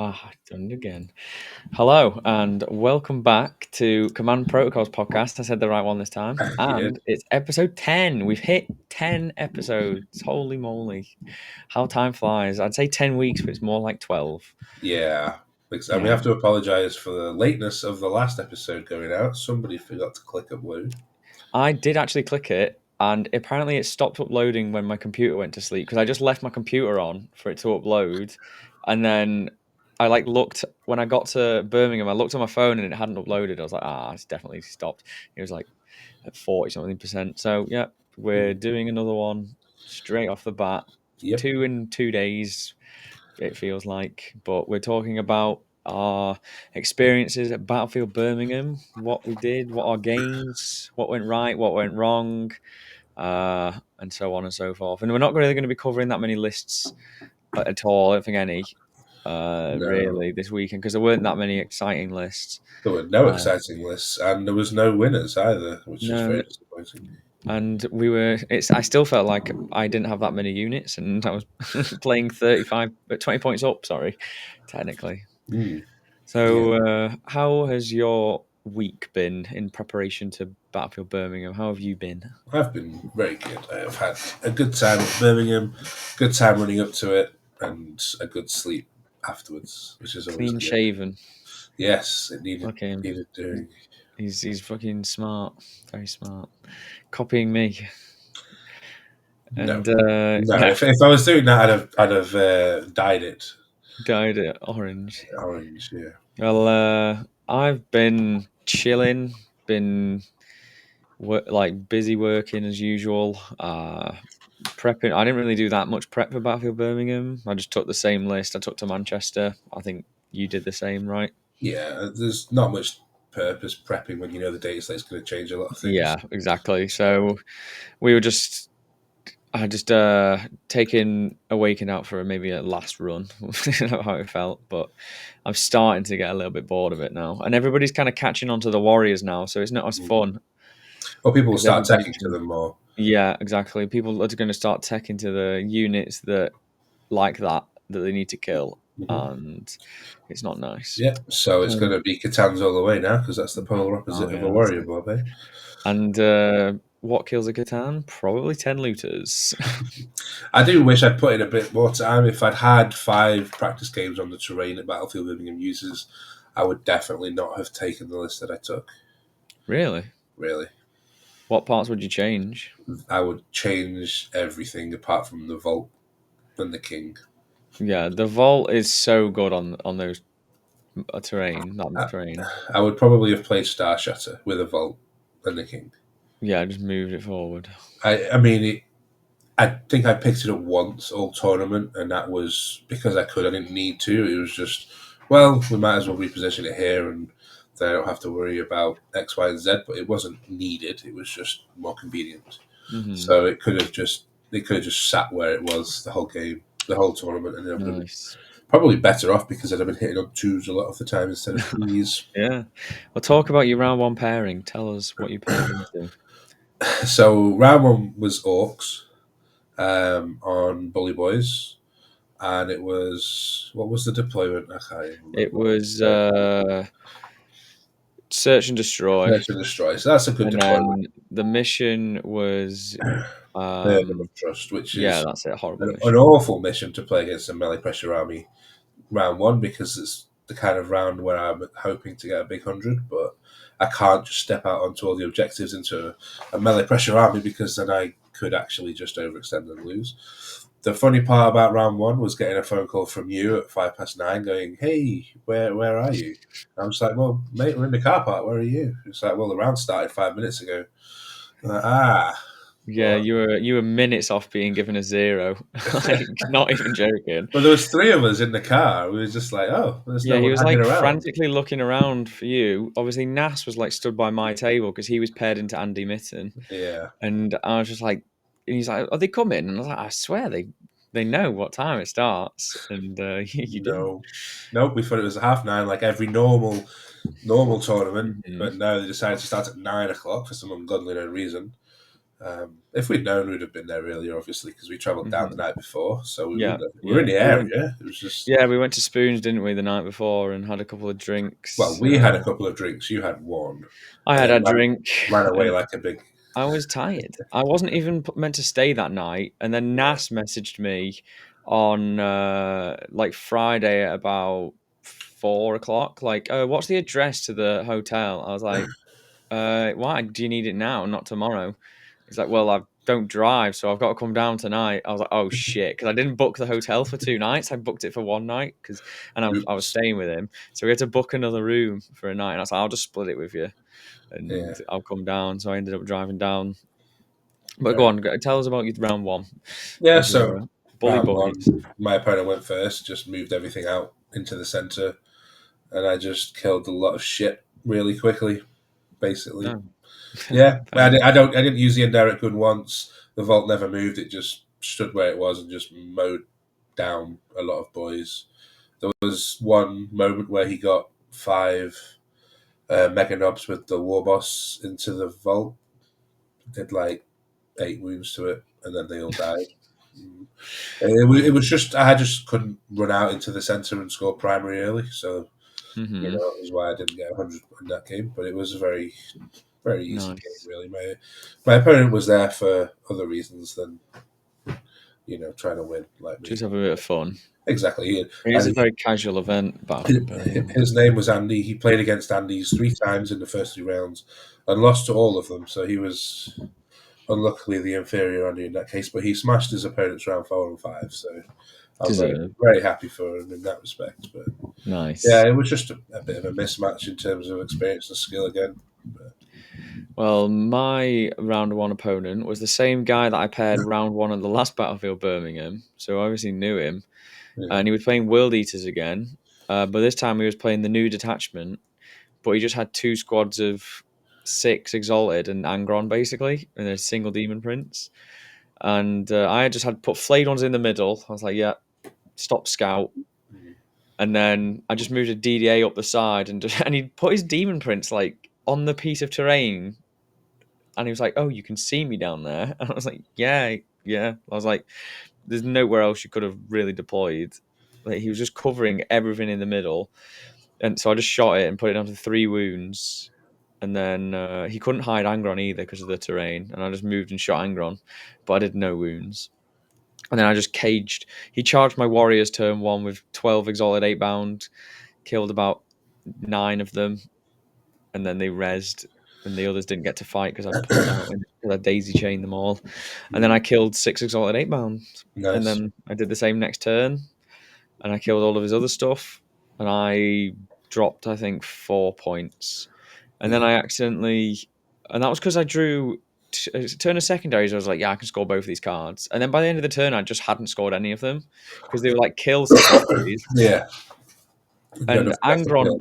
Done it again. Hello and welcome back to Command Protocols podcast. I said the right one this time. Yeah, And it's episode 10. We've hit 10 episodes. Holy moly. How time flies. I'd say 10 weeks, but it's more like 12. yeah. And we Yeah. have to apologise for the lateness of the last episode going out. Somebody forgot to click upload. I did actually click it, and apparently it stopped uploading when my computer went to sleep because I just left my computer on for it to upload. And then I looked when I got to Birmingham, I looked on my phone and it hadn't uploaded. I was like, it's definitely stopped. It was like at 40 something percent. So yeah, we're doing another one straight off the bat. Yep. 2 in 2 days, it feels like. But we're talking about our experiences at Battlefield Birmingham, what we did, what our gains, what went right, what went wrong, and so on and so forth. And we're not really going to be covering that many lists at all. I don't think any No, really this weekend because there weren't that many exciting lists. there were no Uh, exciting lists, and there was no winners either, which is no, very disappointing. and we were. I still felt like I didn't have that many units, and I was playing 35, 20 points up. Sorry, technically. Mm, yeah, So, how has your week been in preparation to Battlefield Birmingham? How have you been? I've been very good. I've had a good time at Birmingham, good time running up to it, and a good sleep afterwards, which is always Clean good. shaven. Yes, it needed Look at him. needed doing. He's fucking smart. Very smart. Copying me. No, And no. yeah, If I was doing that, I'd have dyed it dyed it orange. orange. Yeah. Well, I've been chilling. Been busy working as usual. Prepping. I didn't really do that much prep for Battlefield Birmingham. I just took the same list I took to Manchester. I think you did the same, right? Yeah, there's not much purpose prepping when you know the dates that it's going to change a lot of things. Yeah, exactly. So we were just, I just taking Awaken out for maybe a last run. I don't know how it felt, but I'm starting to get a little bit bored of it now, and everybody's kind of catching on to the Warriors now, so it's not as Mm. fun Or people will because start everybody's taking to them more. yeah, exactly. People are going to start teching to the units that like that they need to kill, Hmm. and it's not nice. Yeah, so it's going Um, to be Catan's all the way now because that's the polar oh opposite of a yeah, that's warrior it. blob, eh? And what kills a Catan? Probably 10 looters. I do wish I'd put in a bit more time. If I'd had 5 practice games on the terrain that Battlefield Birmingham uses, I would definitely not have taken the list that I took. Really? Really, What parts would you change? I would change everything apart from the vault and the king. Yeah, the vault is so good on those terrain, that I, terrain. I would probably have played Star Shatter with a vault and the king. Yeah, just moved it forward. I mean, I think I picked it up once all tournament, and that was because I could. I didn't need to. It was just, well, we might as well reposition it here, and then I don't have to worry about X, Y, and Z. But it wasn't needed. It was just more convenient. Hmm. So it could have just sat where it was the whole game, the whole tournament, and I've been Nice. probably better off because I'd have been hitting on twos a lot of the time instead of threes. Yeah. Well, talk about your round one pairing. Tell us what you paired into. So round one was Orcs on Bully Boys. And it was what was the deployment? I can't even It remember. was search and destroy, Search and destroy. So that's a good and deployment. then the mission was Burden of Trust, which yeah, is that's it. Horrible an mission. awful mission to play against a melee pressure army round one because it's the kind of round where I'm hoping to get a big 100, but I can't just step out onto all the objectives into a melee pressure army because then I could actually just overextend and lose. The funny part about round one was getting a phone call from you at 9:05 going, "Hey, where are you?" I was like, "Well, mate, we're in the car park. Where are you?" It's like, "Well, the round started 5 minutes ago." I'm like, Yeah, well, you were minutes off being given a zero. Like, not even joking. but there was 3 of us in the car. We were just like, "Oh, there's Yeah, no he one was hanging like around." frantically looking around for you. Obviously, Nas was like stood by my table because he was paired into Andy Mitten, Yeah, and I was just like, and he's like, "Are they coming?" And I was like, "I swear they know what time it starts," and you didn't. no, nope. We thought it was 9:30, like every normal tournament, Mhm. but no, they decided to start at 9 o'clock for some ungodly known reason. If we'd known, we'd have been there earlier, obviously, because we travelled down the Mhm. night before, so Yeah, we were in yeah. the We went. area. It was just Yeah, we went to Spoons, didn't we, the night before, and had a couple of well, drinks. we had a couple of drinks. You had one, I and had then a drink, ran away and like a big. I was tired. I wasn't even meant to stay that night, and then Nas messaged me on like Friday at about 4 o'clock. Like, what's the address to the hotel? I was like, why do you need it now, not tomorrow? He's like, well, I don't drive, so I've got to come down tonight. I was like, oh shit, because I didn't book the hotel for 2 nights. I booked it for one night and I was Oops. staying with him, so we had to book another room for a night. And I was like, I'll just split it with you, Yeah, and I'll come down. So I ended up driving down. But go very. on, tell us about your round one Yeah, of so your bully round buddies. one, my opponent went first. Just moved everything out into the centre, and I just killed a lot of shit really quickly. Basically, No, yeah. fair enough. I didn't use the indirect gun once. The vault never moved. It just stood where it was and just mowed down a lot of boys. There was one moment where he got five mega knobs with the war boss into the vault. Did like 8 wounds to it, and then they all died. Mm. It was just I just couldn't run out into the center and score primary early, so Hmm. that was why I didn't get 100 in that game. But it was a very easy game, Nice. really. My opponent was there for other reasons than trying to win like Just me. have a bit of fun. Exactly, It is a and very casual event, Battlefield Birmingham. his name was Andy. He played against Andy's 3 times in the first 3 rounds and lost to all of them. So he was unluckily the inferior Andy in that case, but he smashed his opponents round 4 and 5. So I'm Deserved. very happy for him in that respect. But yeah, Nice. it was just a bit of a mismatch in terms of experience and skill again. But, Well, my round one opponent was the same guy that I paired round one of the last Battlefield Birmingham, so I obviously knew him. yeah, And he was playing World Eaters again, but this time he was playing the new detachment, but he just had two squads of six Exalted and Angron, basically, and a single Demon Prince. And I just had put flayed ones in the middle. I was like, yeah, stop scout. And then I just moved a DDA up the side, and he put his Demon Prince like on the piece of terrain, and he was like, "Oh, you can see me down there." And I was like, "Yeah, yeah." I was like, "There's nowhere else you could have really deployed." Like he was just covering everything in the middle, and so I just shot it and put it down to 3 wounds. And then he couldn't hide Angron either because of the terrain, and I just moved and shot Angron, but I did no wounds. And then I just caged. He charged my warriors turn one with 12 exalted 8 bound, killed about 9 of them, and then they rezzed, and the others didn't get to fight because I pulled out and I daisy chained them all. And then I killed 6 exalted 8 bounds, and nice. then I did the same next turn, and I killed all of his other stuff, and I dropped I think 4 points, and then Yeah, I accidentally, and that was because I drew. Turn of secondaries, I was like, yeah, I can score both of these cards. And then by the end of the turn, I just hadn't scored any of them because they were like kill secondaries. yeah. You got And nothing left to kill.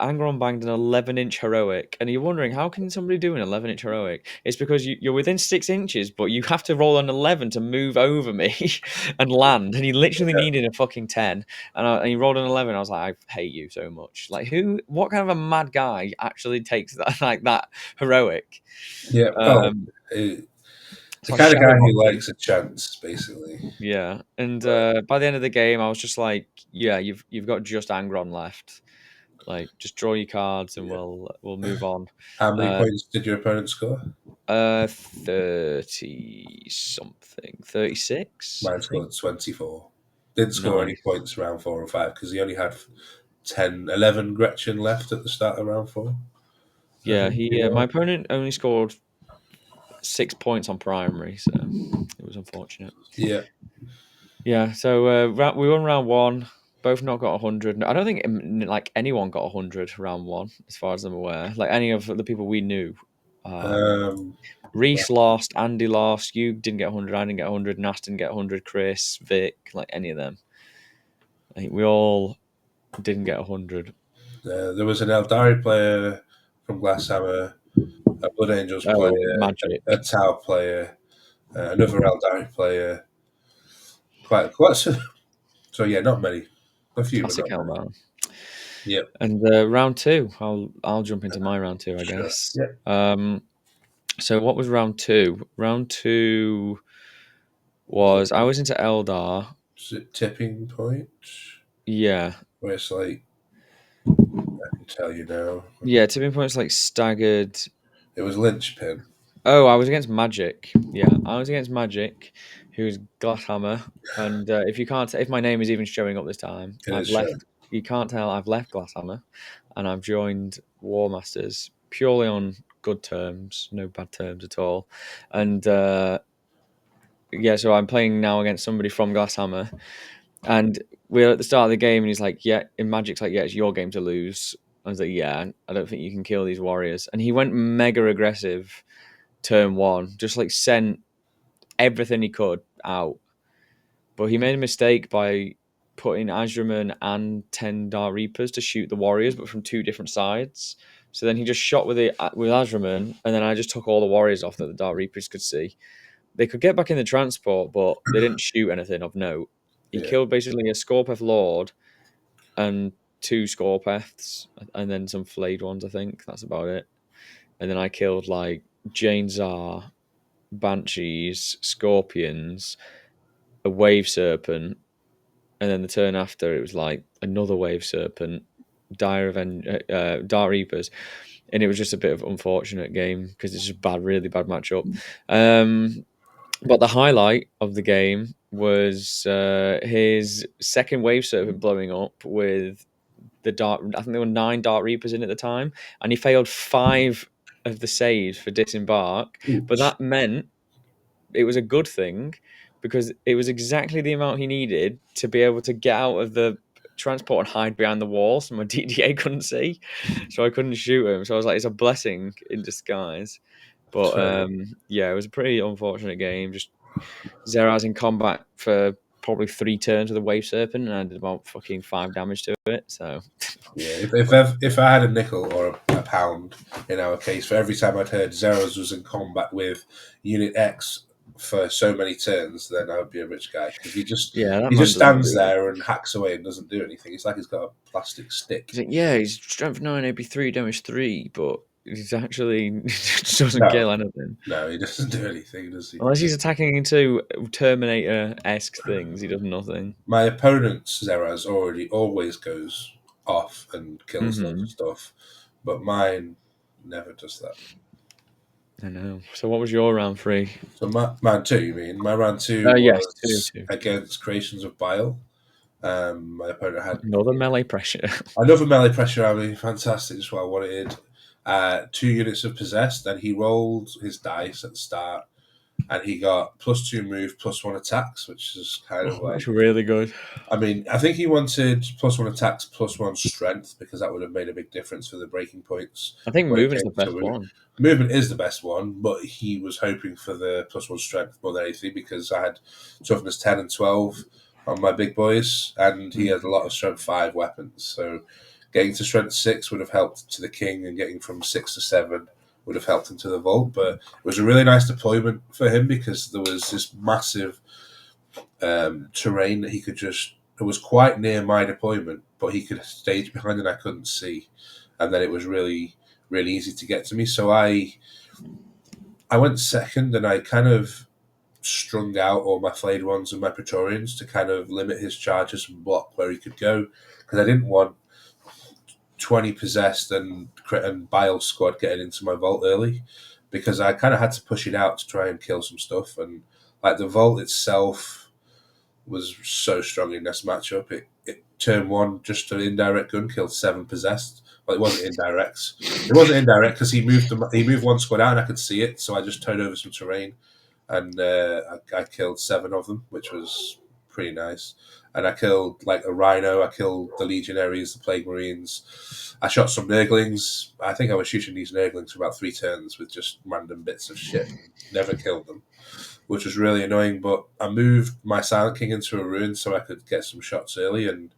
Angron banged an 11-inch heroic. And you're wondering, how can somebody do an 11-inch heroic? It's because you're within 6 inches, but you have to roll an 11 to move over me and land. And he literally Yeah, needed a fucking 10. And he rolled an 11. I was like, I hate you so much. Like, what kind of a mad guy actually takes that, like that heroic? yeah. Oh, Um, the so I kind of guy shadow who boxed him. likes a chance, basically. Yeah. And But by the end of the game, I was just like, yeah, you've got just Angron left. Like, just draw your cards and yeah. we'll move on. How many Uh, points did your opponent score? 30 something, 36, Mine I think. scored 24. Didn't score any Nice. points round 4 and 5 because he only had 10, 11 Gretchen left at the start of round 4. I Yeah, think he my was. opponent only scored 6 points on primary, so it was unfortunate. Yeah. Yeah, so we won round one. Both not got 100. I don't think like anyone got 100 round one, as far as I'm aware. Like any of the people we knew. Um, Um, Reese lost, Andy lost, you didn't get 100, I didn't get 100, Nas didn't get 100, Chris, Vic, like any of them. I think we all didn't get 100. there was an Eldari player from Glasshammer, a Blood Angels Oh, player, a Magic. Tau player, another Eldari player. Quite. So yeah, not many. A few, but Classic not many. Hellbound. Yep. And round two, I'll jump into my round two, I Sure. guess. Yep. So what was round two? Round two was I was into Eldar. Is it tipping point? Yeah, Where it's like, I can tell you now. yeah. Tipping points like staggered. It was linchpin. Oh, I was against Magic. Yeah, I was against Magic, who's Glasshammer. And if you can't, if my name is even showing up this time, It is I've show. left. You can't tell I've left Glasshammer, and I've joined War Masters purely on good terms, no bad terms at all. And yeah, so I'm playing now against somebody from Glasshammer, and we're at the start of the game, and he's like, "Yeah," in Magic's like, "Yeah, it's your game to lose." I was like, "Yeah, I don't think you can kill these warriors." And he went mega aggressive turn one, just like sent everything he could out. But he made a mistake by putting Azraman and 10 Dark Reapers to shoot the warriors, but from two different sides. So then he just shot with it with Azraman, and then I just took all the warriors off that the Dark Reapers could see. They could get back in the transport, but they didn't shoot anything of note. He Yeah, killed basically a Scorpeth Lord and two Scorpeths, and then some flayed ones, I think. That's about it. And then I killed like Jane Czar, Banshees, Scorpions, a Wave Serpent, and then the turn after it was like another Wave Serpent, Dark Reapers, and it was just a bit of an unfortunate game because it's just bad, really bad matchup. But the highlight of the game was his second Wave Serpent blowing up with the dark. I think there were 9 Dark Reapers in at the time, and he failed 5 of the saves for disembark. But oops. that meant it was a good thing because it was exactly the amount he needed to be able to get out of the transport and hide behind the wall so my DDA couldn't see. So I couldn't shoot him. So I was like, it's a blessing in disguise. It's But fair enough. yeah, it was a pretty unfortunate game. Just Zeraz in combat for probably 3 turns with a Wave Serpent, and I did about fucking 5 damage to it. So Yeah, if I had a nickel or a pound in our case for every time I'd heard Zeros was in combat with Unit X for so many turns, then I would be a rich guy because yeah, that he man just doesn't stands do it. there and hacks away and doesn't do anything. It's like he's got a plastic stick. He's like, yeah, he's strength 9, AB 3, damage 3, but he's actually just doesn't No, kill anything. no, he doesn't do anything, does he? Unless he's attacking into Terminator esque things, he does nothing. My opponent's Zeras already always goes off and kills loads of Hmm. stuff, but mine never does that. I know. So what was your round three? So my round two, you mean? My round two Yes, two, was two. against Creations of Bile. My opponent had Another melee pressure. another melee pressure army, fantastic, just what I wanted. 2 units of possessed, and he rolled his dice at the start, and he got +2 move, +1 attacks, which is kind of Oh, like, that's really good. I mean, I think he wanted +1 attacks, +1 strength, because that would have made a big difference for the breaking points I think when it movement's came the to best root. one. Movement is the best one, but he was hoping for the +1 strength more than anything because I had toughness 10 and 12 on my big boys, and he had a Mhm. lot of strength 5 weapons. So getting to strength 6 would have helped to the king, and getting from 6 to 7 would have helped him to the vault. But it was a really nice deployment for him because there was this massive terrain that he could just. It was quite near my deployment, but he could stage behind and I couldn't see, and then it was really, really easy to get to me. So I went second, and I kind of strung out all my flayed ones and my Praetorians to kind of limit his charges and block where he could go because I didn't want 20 possessed and Bile squad getting into my vault early because I kind of had to push it out to try and kill some stuff, and like the vault itself was so strong in this matchup. It turn one just an indirect gun killed 7 possessed. Well, it wasn't indirect. It wasn't indirect because he moved one squad out and I could see it, so I just turned over some terrain and I killed 7 of them, which was pretty nice. And I killed like a rhino. I killed the legionaries, the plague marines. I shot some nurglings. I think I was shooting these nurglings for about 3 turns with just random bits of shit. Never killed them, which was really annoying. But I moved my Silent King into a ruin so I could get some shots early, and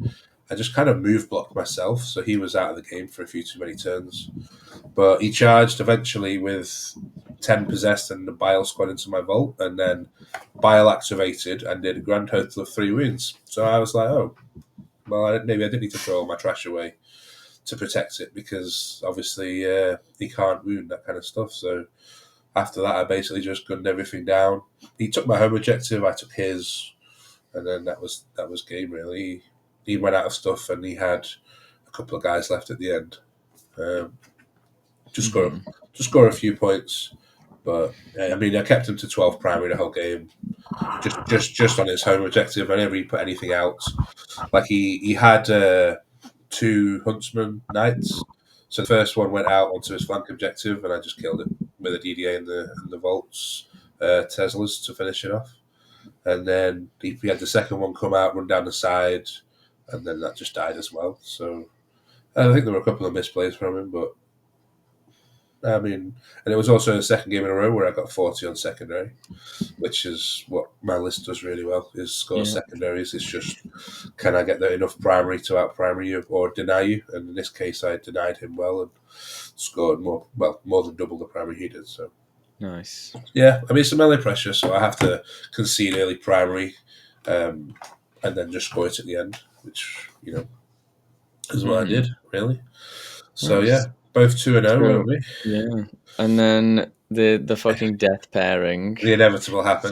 I just kind of move blocked myself. So he was out of the game for a few too many turns. But he charged eventually with 10 possessed and the Bile squad into my vault, and then Bile activated and did a grand total of 3 wounds. So I was like, oh, well, maybe I did need to throw all my trash away to protect it because obviously he can't wound that kind of stuff. So After that, I basically just gunned everything down. He took my home objective, I took his, and then that was game really. He went out of stuff, and he had a couple of guys left at the end. Um, just score Mhm. just score a few points, but I mean, I kept him to 12 primary the whole game, just on his home objective. I never put anything out. Like he had two huntsman knights. So the first one went out onto his flank objective, and I just killed it with a DDA and the vaults Teslas to finish it off. And then he had the second one come out, run down the side, and then that just died as well. So I think there were a couple of misplays from him, but I mean, and it was also the second game in a row where I got 40 on secondary, which is what my list does really well, is score Yeah. secondaries. It's just, can I get there enough primary to out primary you or deny you? And in this case, I denied him well and scored more than double the primary he did. So, Nice. yeah, I mean, it's a melee pressure, so I have to concede early primary um, and then just score it at the end, which, is what I Mhm. did, really. So, Nice. yeah, both 2-0, So weren't we? yeah, and then the fucking death pairing. The inevitable happened.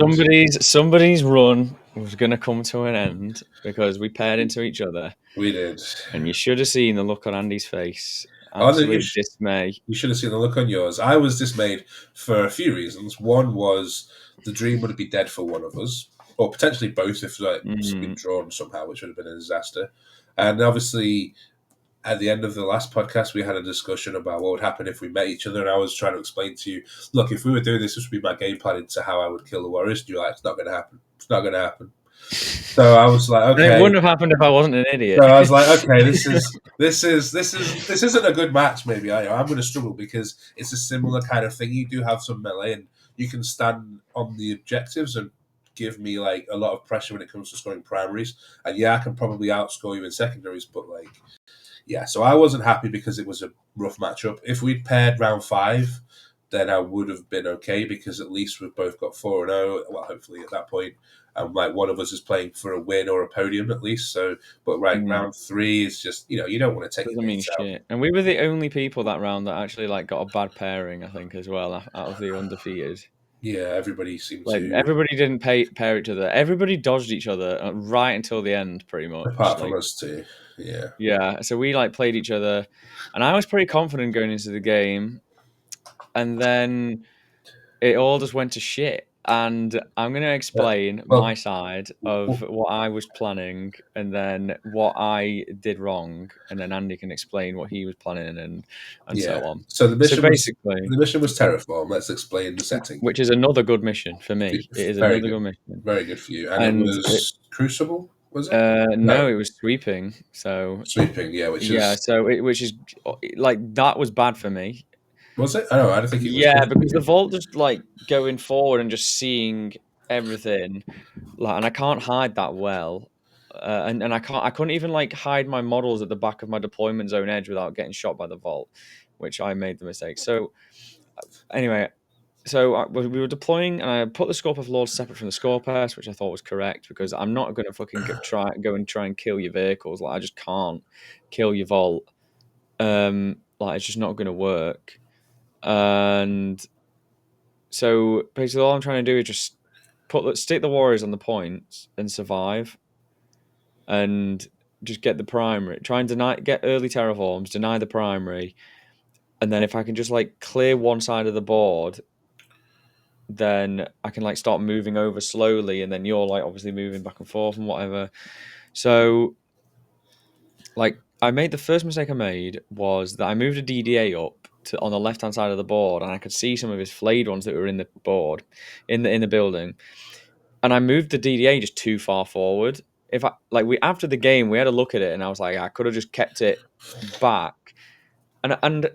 Somebody's run was gonna come to an end because we paired into each other, We did. and you should have seen the look on Andy's face. Oh, no, Absolute dismay. you should have seen the look on yours. I was dismayed for a few reasons. One was the dream would be dead for one of us, or potentially both if we'd Mm, drawn somehow, which would have been a disaster. And obviously, at the end of the last podcast, we had a discussion about what would happen if we met each other, and I was trying to explain to you, look, if we were doing this would be my game plan into how I would kill the Warriors. And you're like, it's not going to happen. It's not going to happen. So I was like, and it okay. wouldn't have happened if I wasn't an idiot. So I was like, okay, this isn't a good match. Maybe I'm going to struggle because it's a similar kind of thing. You do have some melee, and you can stand on the objectives and give me like a lot of pressure when it comes to scoring primaries. And yeah, I can probably outscore you in secondaries, but like, yeah. So I wasn't happy because it was a rough matchup. If we'd paired round 5, then I would have been okay because at least we've both got 4-0. Well, hopefully at that point, and like one of us is playing for a win or a podium at least. So, but right, Mm, round 3 is just you don't want to take your doesn't mean mates out. shit. And we were the only people that round that actually like got a bad pairing, I think, as well, out of the undefeated. Yeah, everybody seemed Like to, everybody didn't pair each other. Everybody dodged each other right until the end, pretty much. apart from Like us two. Yeah, yeah, so we like played each other, and I was pretty confident going into the game, and then it all just went to shit. And I'm going to explain my well, side of what I was planning, and then what I did wrong, and then Andy can explain what he was planning and yeah. so on. So So the basically, mission was Terraform. Let's explain the setting. which is another good mission for me. It is Very another good, good mission, very good for you. And it and was Crucible, was it? no, No, it was sweeping. So Sweeping. Yeah, which yeah, is so which is like that was bad for me. was it? I don't know. I don't think it was Yeah, good for because the you. vault just like going forward and just seeing everything, like, and I can't hide that well, and I couldn't even like hide my models at the back of my deployment zone edge without getting shot by the vault, which I made the mistake. So anyway, we were deploying, and I put the scope of lords separate from the scorepers, which I thought was correct because I'm not going to fucking go and try and kill your vehicles. Like I just can't kill your vault. Like it's just not going to work. And so basically, all I'm trying to do is just stick the warriors on the points and survive, and just get the primary. Try and get early terraforms, deny the primary, and then if I can just like clear one side of the board, then I can like start moving over slowly, and then you're like obviously moving back and forth and whatever. So like I made the first mistake I made was that I moved a DDA up to on the left hand side of the board, and I could see some of his flayed ones that were in the board in the building. And I moved the DDA just too far forward. If I like we after the game we had a look at it, and I was like, I could have just kept it back, and and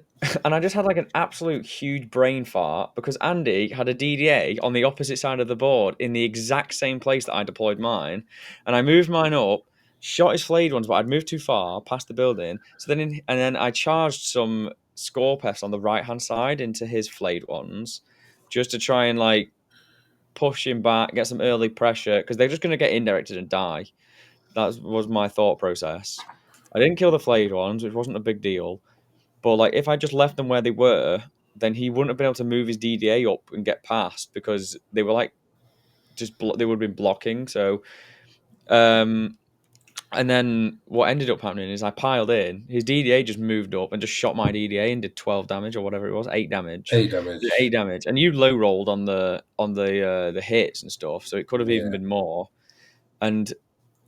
I just had like an absolute huge brain fart because Andy had a DDA on the opposite side of the board in the exact same place that I deployed mine, and I moved mine up, shot his flayed ones, but I'd moved too far past the building. So and then I charged some score pests on the right hand side into his flayed ones, just to try and like push him back, get some early pressure because they're just going to get indirected and die. That was my thought process. I didn't kill the flayed ones, which wasn't a big deal. But like, if I just left them where they were, then he wouldn't have been able to move his DDA up and get past because they were like they would have been blocking. So um, and then what ended up happening is I piled in. His DDA just moved up and just shot my DDA and did 12 damage or whatever it was, 8 damage. 8 damage. 8 damage, and you low rolled on the hits and stuff, so it could have even Yeah. been more. And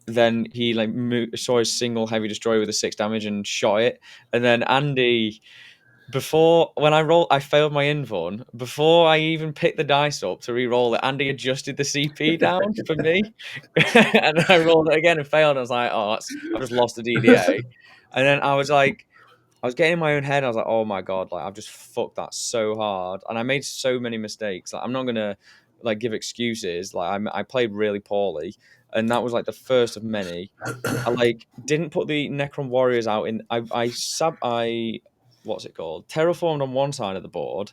then he like saw his single heavy destroyer with a 6 damage and shot it. And then Andy, before when I rolled, I failed my invuln. Before I even picked the dice up to re-roll it, Andy adjusted the CP down for me, and then I rolled it again and failed. I was like, "Oh, I've just lost the DDA." And then I was getting in my own head. I was like, "Oh my god, like I've just fucked that so hard," and I made so many mistakes. Like I'm not gonna like give excuses. Like I played really poorly, and that was like the first of many. I like didn't put the Necron Warriors out in. I what's it called? Terraformed on one side of the board,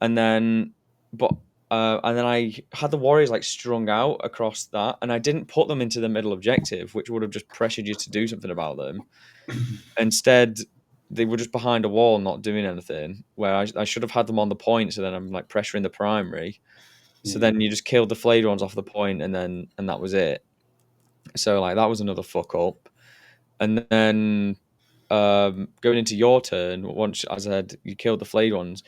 and then but and then I had the Warriors like strung out across that, and I didn't put them into the middle objective, which would have just pressured you to do something about them. Instead, they were just behind a wall, not doing anything. Where I should have had them on the point, so then I'm like pressuring the primary. So then you just killed the flayed ones off the point, and that was it. So like that was another fuck up. And then going into your turn, once as I said, you killed the flayed ones.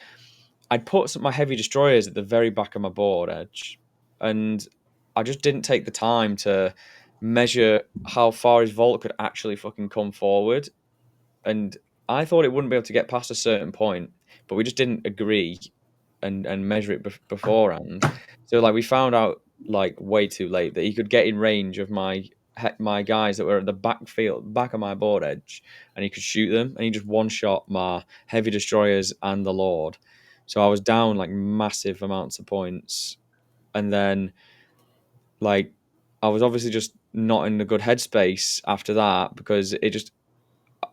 I'd put my heavy destroyers at the very back of my board edge, and I just didn't take the time to measure how far his vault could actually fucking come forward. And I thought it wouldn't be able to get past a certain point, but we just didn't agree and measure it beforehand. So like we found out like way too late that he could get in range of my guys that were at the back of my board edge, and he could shoot them, and he just one shot my heavy destroyers and the Lord. So I was down like massive amounts of points, and then like I was obviously just not in a good headspace after that because it just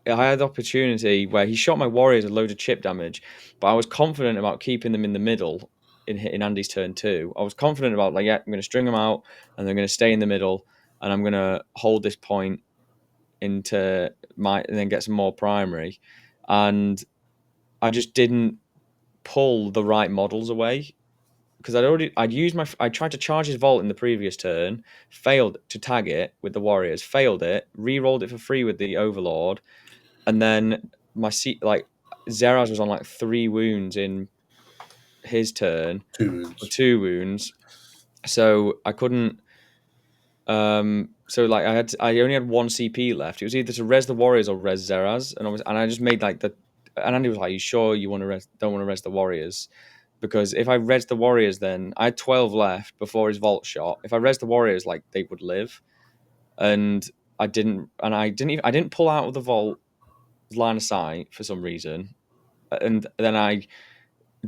I had the opportunity where he shot my warriors a load of chip damage, but I was confident about keeping them in the middle in Andy's turn two. I was confident about like, yeah, I'm going to string them out and they're going to stay in the middle, and I'm going to hold this point into my and then get some more primary, and I just didn't pull the right models away because I tried to charge his vault in the previous turn, failed to tag it with the warriors, failed it, re-rolled it for free with the overlord, and then my seat like Zeraz was on like 3 wounds in his turn, 2 wounds. or 2 wounds, so I couldn't. So like I only had one CP left. It was either to res the warriors or res Zeraz, and I just made like the. And Andy was like, "You sure you want to don't want to res the warriors?" Because if I res the warriors, then I had 12 left before his vault shot. If I res the warriors, like they would live, and I didn't pull out of the vault line of sight for some reason, and then I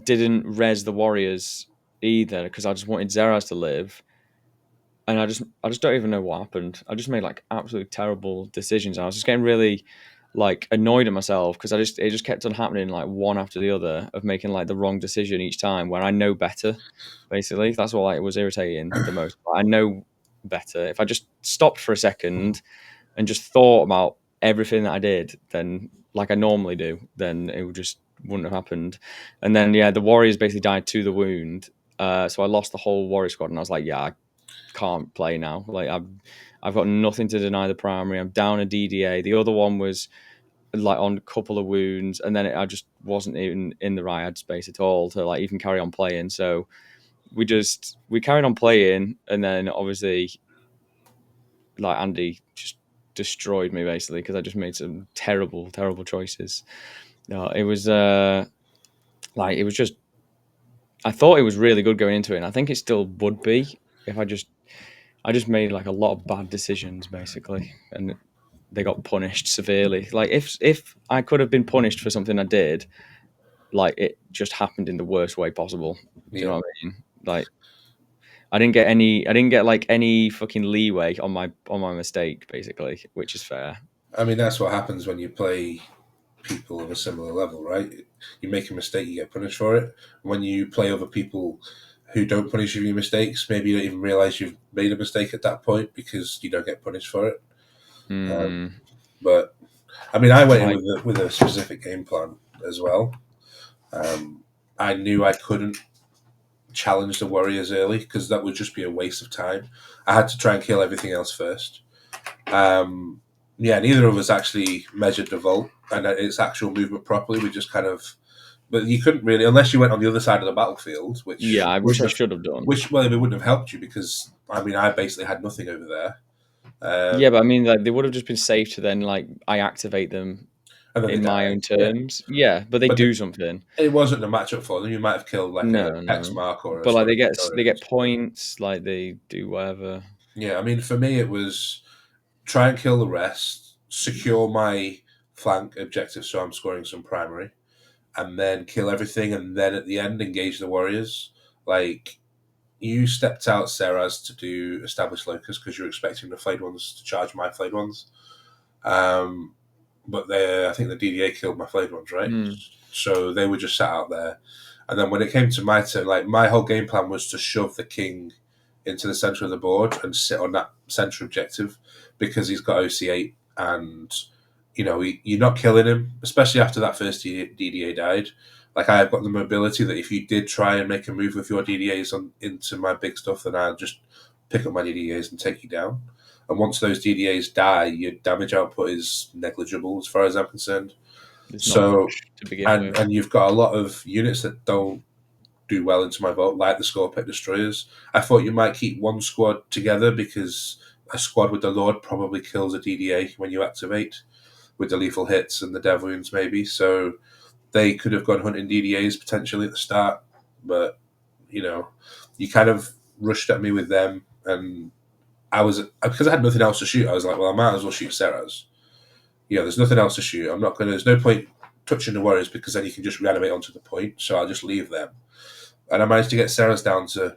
didn't res the warriors either because I just wanted Zeraz to live, and I just don't even know what happened. I just made like absolutely terrible decisions. I was just getting really like annoyed at myself because it just kept on happening like one after the other of making like the wrong decision each time where I know better. Basically, that's what like was irritating the most. I know better. If I just stopped for a second and just thought about everything that I did, then like I normally do, then it would just wouldn't have happened. And then yeah, the Warriors basically died to the wound. So I lost the whole Warrior squad, and I was like, yeah, I can't play now. Like I've got nothing to deny the primary. I'm down a DDA. The other one was like on a couple of wounds, and then I just wasn't even in the right headspace at all to like even carry on playing. So we carried on playing, and then obviously like Andy just destroyed me basically because I just made some terrible choices. No, it was like it was just I thought it was really good going into it, and I think it still would be if I just made like a lot of bad decisions basically, and they got punished severely. Like if I could have been punished for something I did, like it just happened in the worst way possible. Do you know Yeah. what I mean? Like I didn't get like any fucking leeway on my mistake basically, which is fair. I mean, that's what happens when you play people of a similar level, right? You make a mistake, you get punished for it. When you play other people who don't punish you for your mistakes, maybe you don't even realize you've made a mistake at that point because you don't get punished for it. Mm, But I mean, I went in like with a specific game plan as well. Um, I knew I couldn't challenge the warriors early because that would just be a waste of time. I had to try and kill everything else first. Yeah, neither of us actually measured the vault and its actual movement properly. We just kind of, but you couldn't really, unless you went on the other side of the battlefield, Yeah, which I wish wouldn't I have, should have done. which well, it wouldn't have helped you because I mean, I basically had nothing over there. Yeah, but I Um, mean, like they would have just been safe to then like I activate them and then they in my died. own Yeah, terms. Yeah, but they but do something. it wasn't a matchup for them. You might have killed like a No, hex no. mark or a But like sonic they destroyer. get points, like they do whatever. Yeah, I mean, for me, it was try and kill the rest, secure my flank objective, so I'm scoring some primary, and then kill everything, and then at the end engage the warriors. Like you stepped out, Seraz, to do establish locus because you're expecting the flayed ones to charge my flayed ones. Um, but I think the DDA killed my flayed ones, right? Hmm. So they were just sat out there. And then when it came to my turn, like my whole game plan was to shove the king into the center of the board and sit on that center objective because he's got OC8 and you're not killing him, especially after that first DDA died. Like I have got the mobility that if you did try and make a move with your DDAs on into my big stuff, then I'll just pick up my DDAs and take you down. And once those DDAs die, your damage output is negligible as far as I'm concerned. There's not So, much to begin and with. and you've got a lot of units that don't do well into my vote, like the Scorpion Destroyers. I thought you might keep one squad together because a squad with the Lord probably kills a DDA when you activate with the lethal hits and the dev wounds, maybe. So they could have gone hunting DDAs potentially at the start, but you know, you kind of rushed at me with them, and I was because I had nothing else to shoot. I was like, well, I might as well shoot Serras. There's nothing else to shoot. I'm not gonna. There's no point touching the warriors because then you can just reanimate onto the point. So I'll just leave them. And I managed to get Serras down to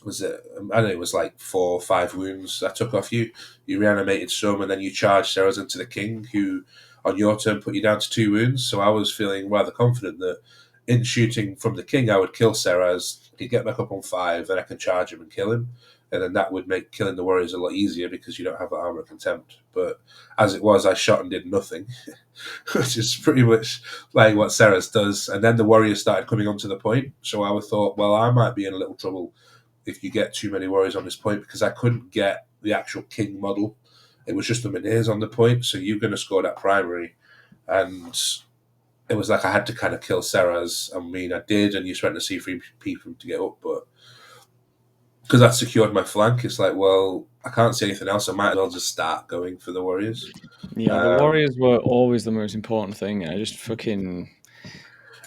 was it? I don't know. It was like 4 or 5 wounds I took off you. You reanimated some, and then you charged Serras into the king, who on your turn put you down to 2 wounds. So I was feeling rather confident that in shooting from the king, I would kill Serras. He'd get back up on 5, then I can charge him and kill him. And then that would make killing the warriors a lot easier because you don't have the armor of contempt. But as it was, I shot and did nothing, which is pretty much like what Serras does. And then the warriors started coming onto the point. So I thought, well, I might be in a little trouble if you get too many warriors on this point because I couldn't get the actual king model. It was just the Minears on the point. So you're going to score that primary. And it was like I had to kind of kill Serras. I mean, I did, and you spent the C3P for him to get up, but because that secured my flank, it's like, well, I can't see anything else. I might as well just start going for the warriors. Yeah, the Um, Warriors were always the most important thing. I just fucking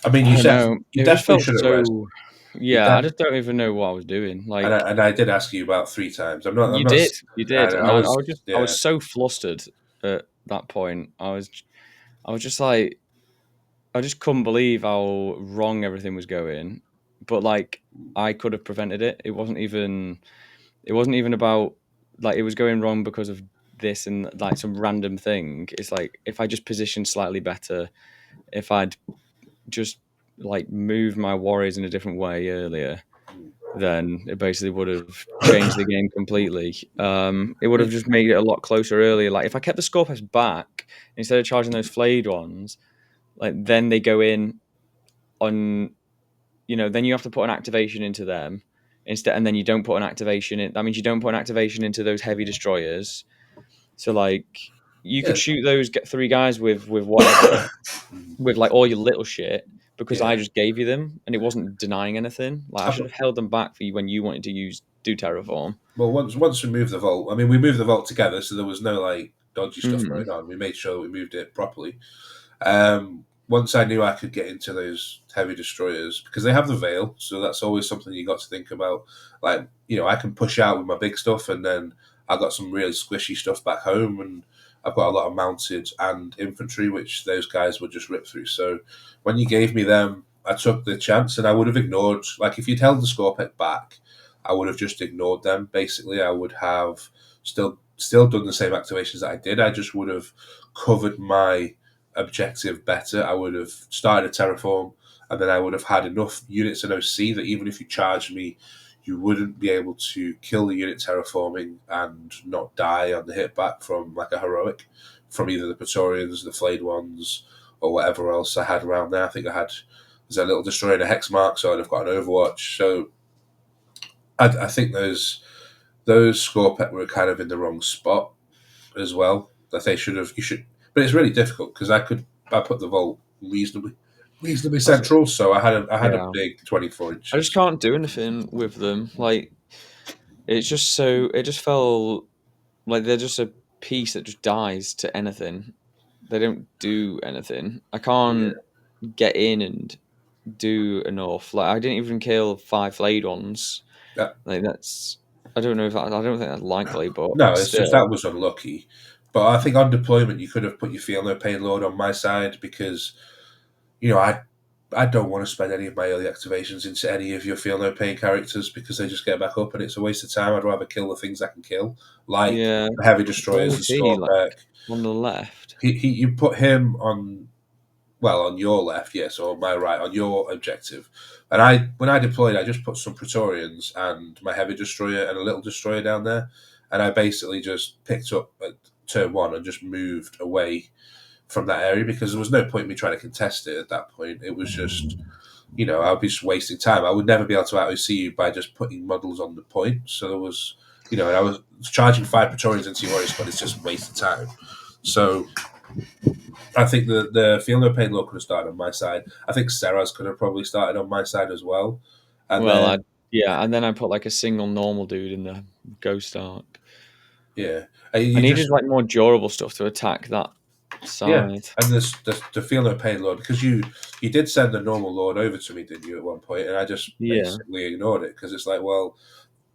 I mean, I don't know. you It just definitely felt should have rest. so. You Yeah, I def- just don't even know what I was doing. Like and I did ask you about 3 times. I'm you not. did, and I I was, was just I was yeah. so flustered at that point. I was just like I just couldn't believe how wrong everything was going. But like I could have prevented it. It wasn't even about like it was going wrong because of this and like some random thing. It's like if I just positioned slightly better, if I'd just like moved my warriors in a different way earlier, then it basically would have changed the game completely. It would have just made it a lot closer earlier. Like if I kept the Scorpius back instead of charging those flayed ones, like then they go in on then you have to put an activation into them instead, and then you don't put an activation in. That means you don't put an activation into those heavy destroyers. So like you could Yeah. shoot those get 3 guys with whatever, with like all your little shit because I Yeah. just gave you them and it wasn't denying anything. Like I should have held them back for you when you wanted to do terraform. Well, once we moved the vault, I mean, we moved the vault together, so there was no like dodgy stuff Mm. going on. We made sure that we moved it properly. Once I knew I could get into those heavy destroyers because they have the veil, so that's always something you got to think about. Like I can push out with my big stuff, and then I got some really squishy stuff back home, and I've got a lot of mounted and infantry, which those guys would just rip through. So when you gave me them, I took the chance, and I would have ignored. Like if you'd held the Scorpion back, I would have just ignored them. Basically, I would have still done the same activations that I did. I just would have covered my objective better. I would have started a terraform, and then I would have had enough units in OC that even if you charged me, you wouldn't be able to kill the unit terraforming and not die on the hit back from like a heroic from either the Praetorians, the flayed ones, or whatever else I had around there. I think I had There's a little destroyer and a hex mark, so I've got an Overwatch. So I think those score pet were kind of in the wrong spot as well. That they should have. You should, but it's really difficult because I put the vault reasonably That's, central, so I had a yeah. big 24 I just inches. can't do anything with them. Like it's just so it just felt like they're just a piece that just dies to anything. They don't do anything. I Yeah, can't get in and do enough. Like I didn't even kill 5 flayed ones. that, Like that's I don't know if I don't think that's likely, but no, it's just still, that was unlucky. But I think on deployment you could have put your feel no pain load on my side because I don't want to spend any of my early activations into any of your feel no pain characters because they just get back up and it's a waste of time. I'd rather kill the things I can kill, like yeah. the heavy Where destroyers and is he? Like Scorpec. on the left? You put him on, well, on your left, yes, or my right, on your objective. And when I deployed, I just put some Praetorians and my heavy destroyer and a little destroyer down there, and I basically just picked up at turn one and just moved away from that area because there was no point in me trying to contest it at that point. It was just, I'd be just wasting time. I would never be able to out OC you by just putting models on the point. So there was, and I was charging 5 Praetorians into your warrior squad. It's just a waste of time. So I think the Feel No Pain Law could have started on my side. I think Serraz could have probably started on my side as well. And Well, I then, yeah, and then I put like a single normal dude in the ghost arc. yeah, I you needed just, like more durable stuff to attack that yeah. side. And this the Feel No Pain Lord, because you did send the normal Lord over to me, didn't you, at one point? And I just Yeah, basically ignored it because it's like, well,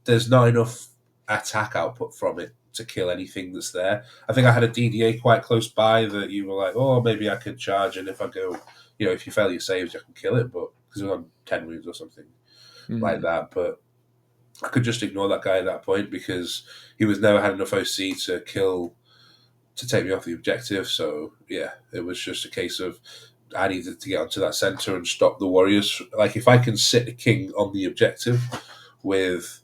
there's not enough attack output from it to kill anything that's there. I think I had a DDA quite close by that you were like, oh, maybe I could charge, and if I go, if you fail your saves, I can kill it, but because it was on 10 wounds or something like mhm. that. But I could just ignore that guy at that point because he was never had enough OC to kill to take me off the objective. So yeah, it was just a case of I needed to get onto that center and stop the warriors. Like if I can sit the king on the objective with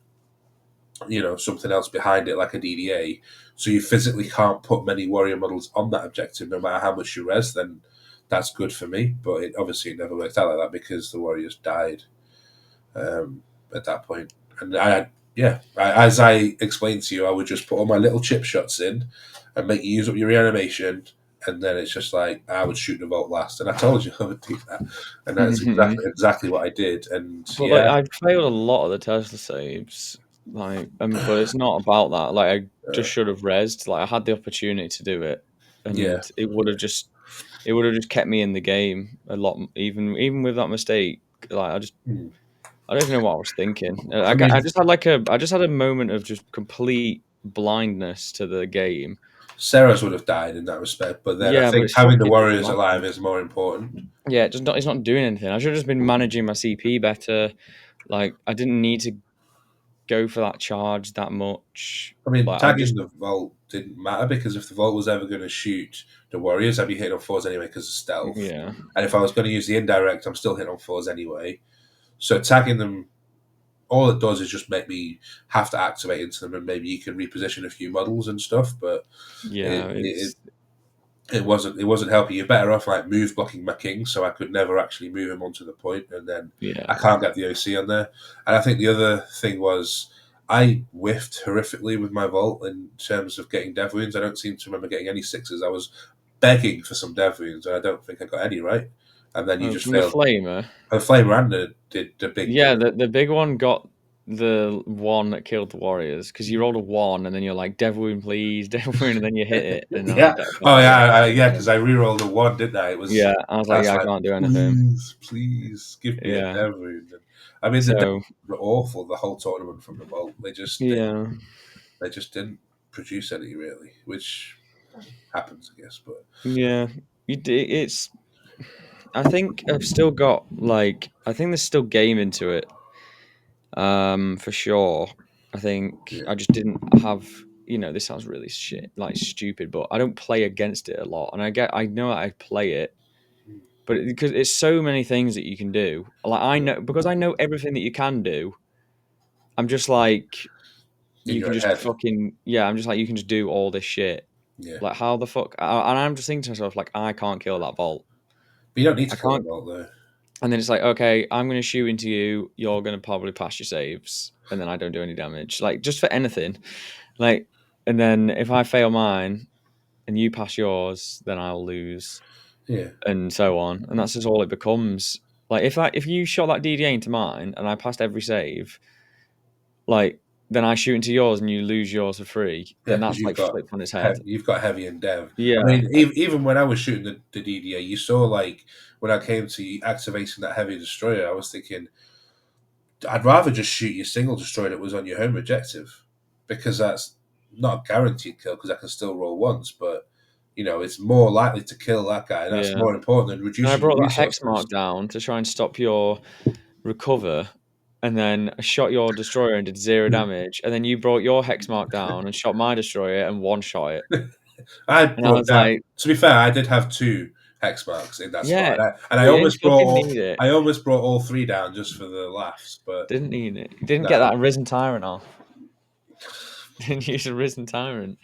something else behind it like a DDA, so you physically can't put many warrior models on that objective no matter how much you res, then that's good for me. But it never worked out like that because the warriors died at that point. And as I explained to you, I would just put all my little chip shots in and make you use up your reanimation. And then it's just like I would shoot the vault last, and I told you I would do that, and that's exactly what I did. And But like yeah, I failed a lot of the Tesla saves, like, but it's not about that. Like I uh, just should have rezzed. Like I had the opportunity to do it, yeah, and it would have just kept me in the game a lot. Even with that mistake, like mm. I don't even know what I was thinking. I mean, I just had a moment of just complete blindness to the game. Sarah's would have died in that respect, but then I Yeah, but think it still having the it didn't warriors matter. alive is more important. Yeah, it's not doing anything. I should have just been managing my CP better. Like I didn't need to go for that charge that much. I mean, Like I tagging just the vault didn't matter because if the vault was ever going to shoot the warriors, I'd be hitting on fours anyway because of stealth. yeah And if I was going to use the indirect, I'm still hitting on fours anyway. So tagging them, all it does is just make me have to activate into them, and maybe you can reposition a few models and stuff. But yeah it it, it's it wasn't helping. You're better off like move blocking my king, so I could never actually move him onto the point, and then yeah I can't get the OC on there. And I think the other thing was I whiffed horrifically with my vault in terms of getting dev wounds. I don't seem to remember getting any sixes. I was begging for some dev wounds, and I don't think I got any right. And then you just from the failed. flamer. And the flame Randa did the big Yeah, win. the big one got the one that killed the warriors because you rolled a one and then you're like devil wound please devil wound and then you hit it and I Yeah. Oh can't do yeah, anything. yeah. Because I re-rolled a one, didn't I? It was. Yeah, I was I like was yeah I like, can't do anything. please give me a Yeah, dev wound. And, I mean, the devs so were awful the whole tournament from the vault. yeah They just didn't produce any really, which happens, I guess. But yeah it's I think I've still got like I think there's still game into it. For sure. I think yeah, I just didn't have, this sounds really shit, like stupid, but I don't play against it a lot. And I know I play it, but because it's so many things that you can do. Like I know, because I know everything that you can do, I'm just like, in you your can own just head, fucking, yeah, I'm just like, you can just do all this shit. yeah. Like, how the fuck? And I'm just thinking to myself, like, I can't kill that vault. But you don't need I to kill the can't. vault though. and then it's like, okay, I'm going to shoot into you. You're going to probably pass your saves, and then I don't do any damage. Like just for anything, like, and then if I fail mine and you pass yours, then I'll lose, Yeah, and so on. And that's just all it becomes. Like if you shot that DDA into mine and I passed every save, like then I shoot into yours and you lose yours for free, yeah, then because that's like flipped on its head. you've got heavy and dev. I Yeah, mean, even when I was shooting the DDA, you saw like when I came to activating that heavy destroyer, I was thinking I'd rather just shoot your single destroyer that was on your home objective because that's not a guaranteed kill because I can still roll once, but it's more likely to kill that guy, and that's yeah. more important than And I reducing your brought that hex mark resources. down to try and stop your recover, and then I shot your destroyer and did zero damage, and then you brought your hex mark down and shot my destroyer and one shot it, I and I brought was down. like, To be fair, I did have two hex marks in that spot, yeah, and I you didn't almost brought fucking all. need it. I almost brought all three down just for the laughs, but Didn't need it. You didn't get no, that risen tyrant off. Didn't use a risen tyrant.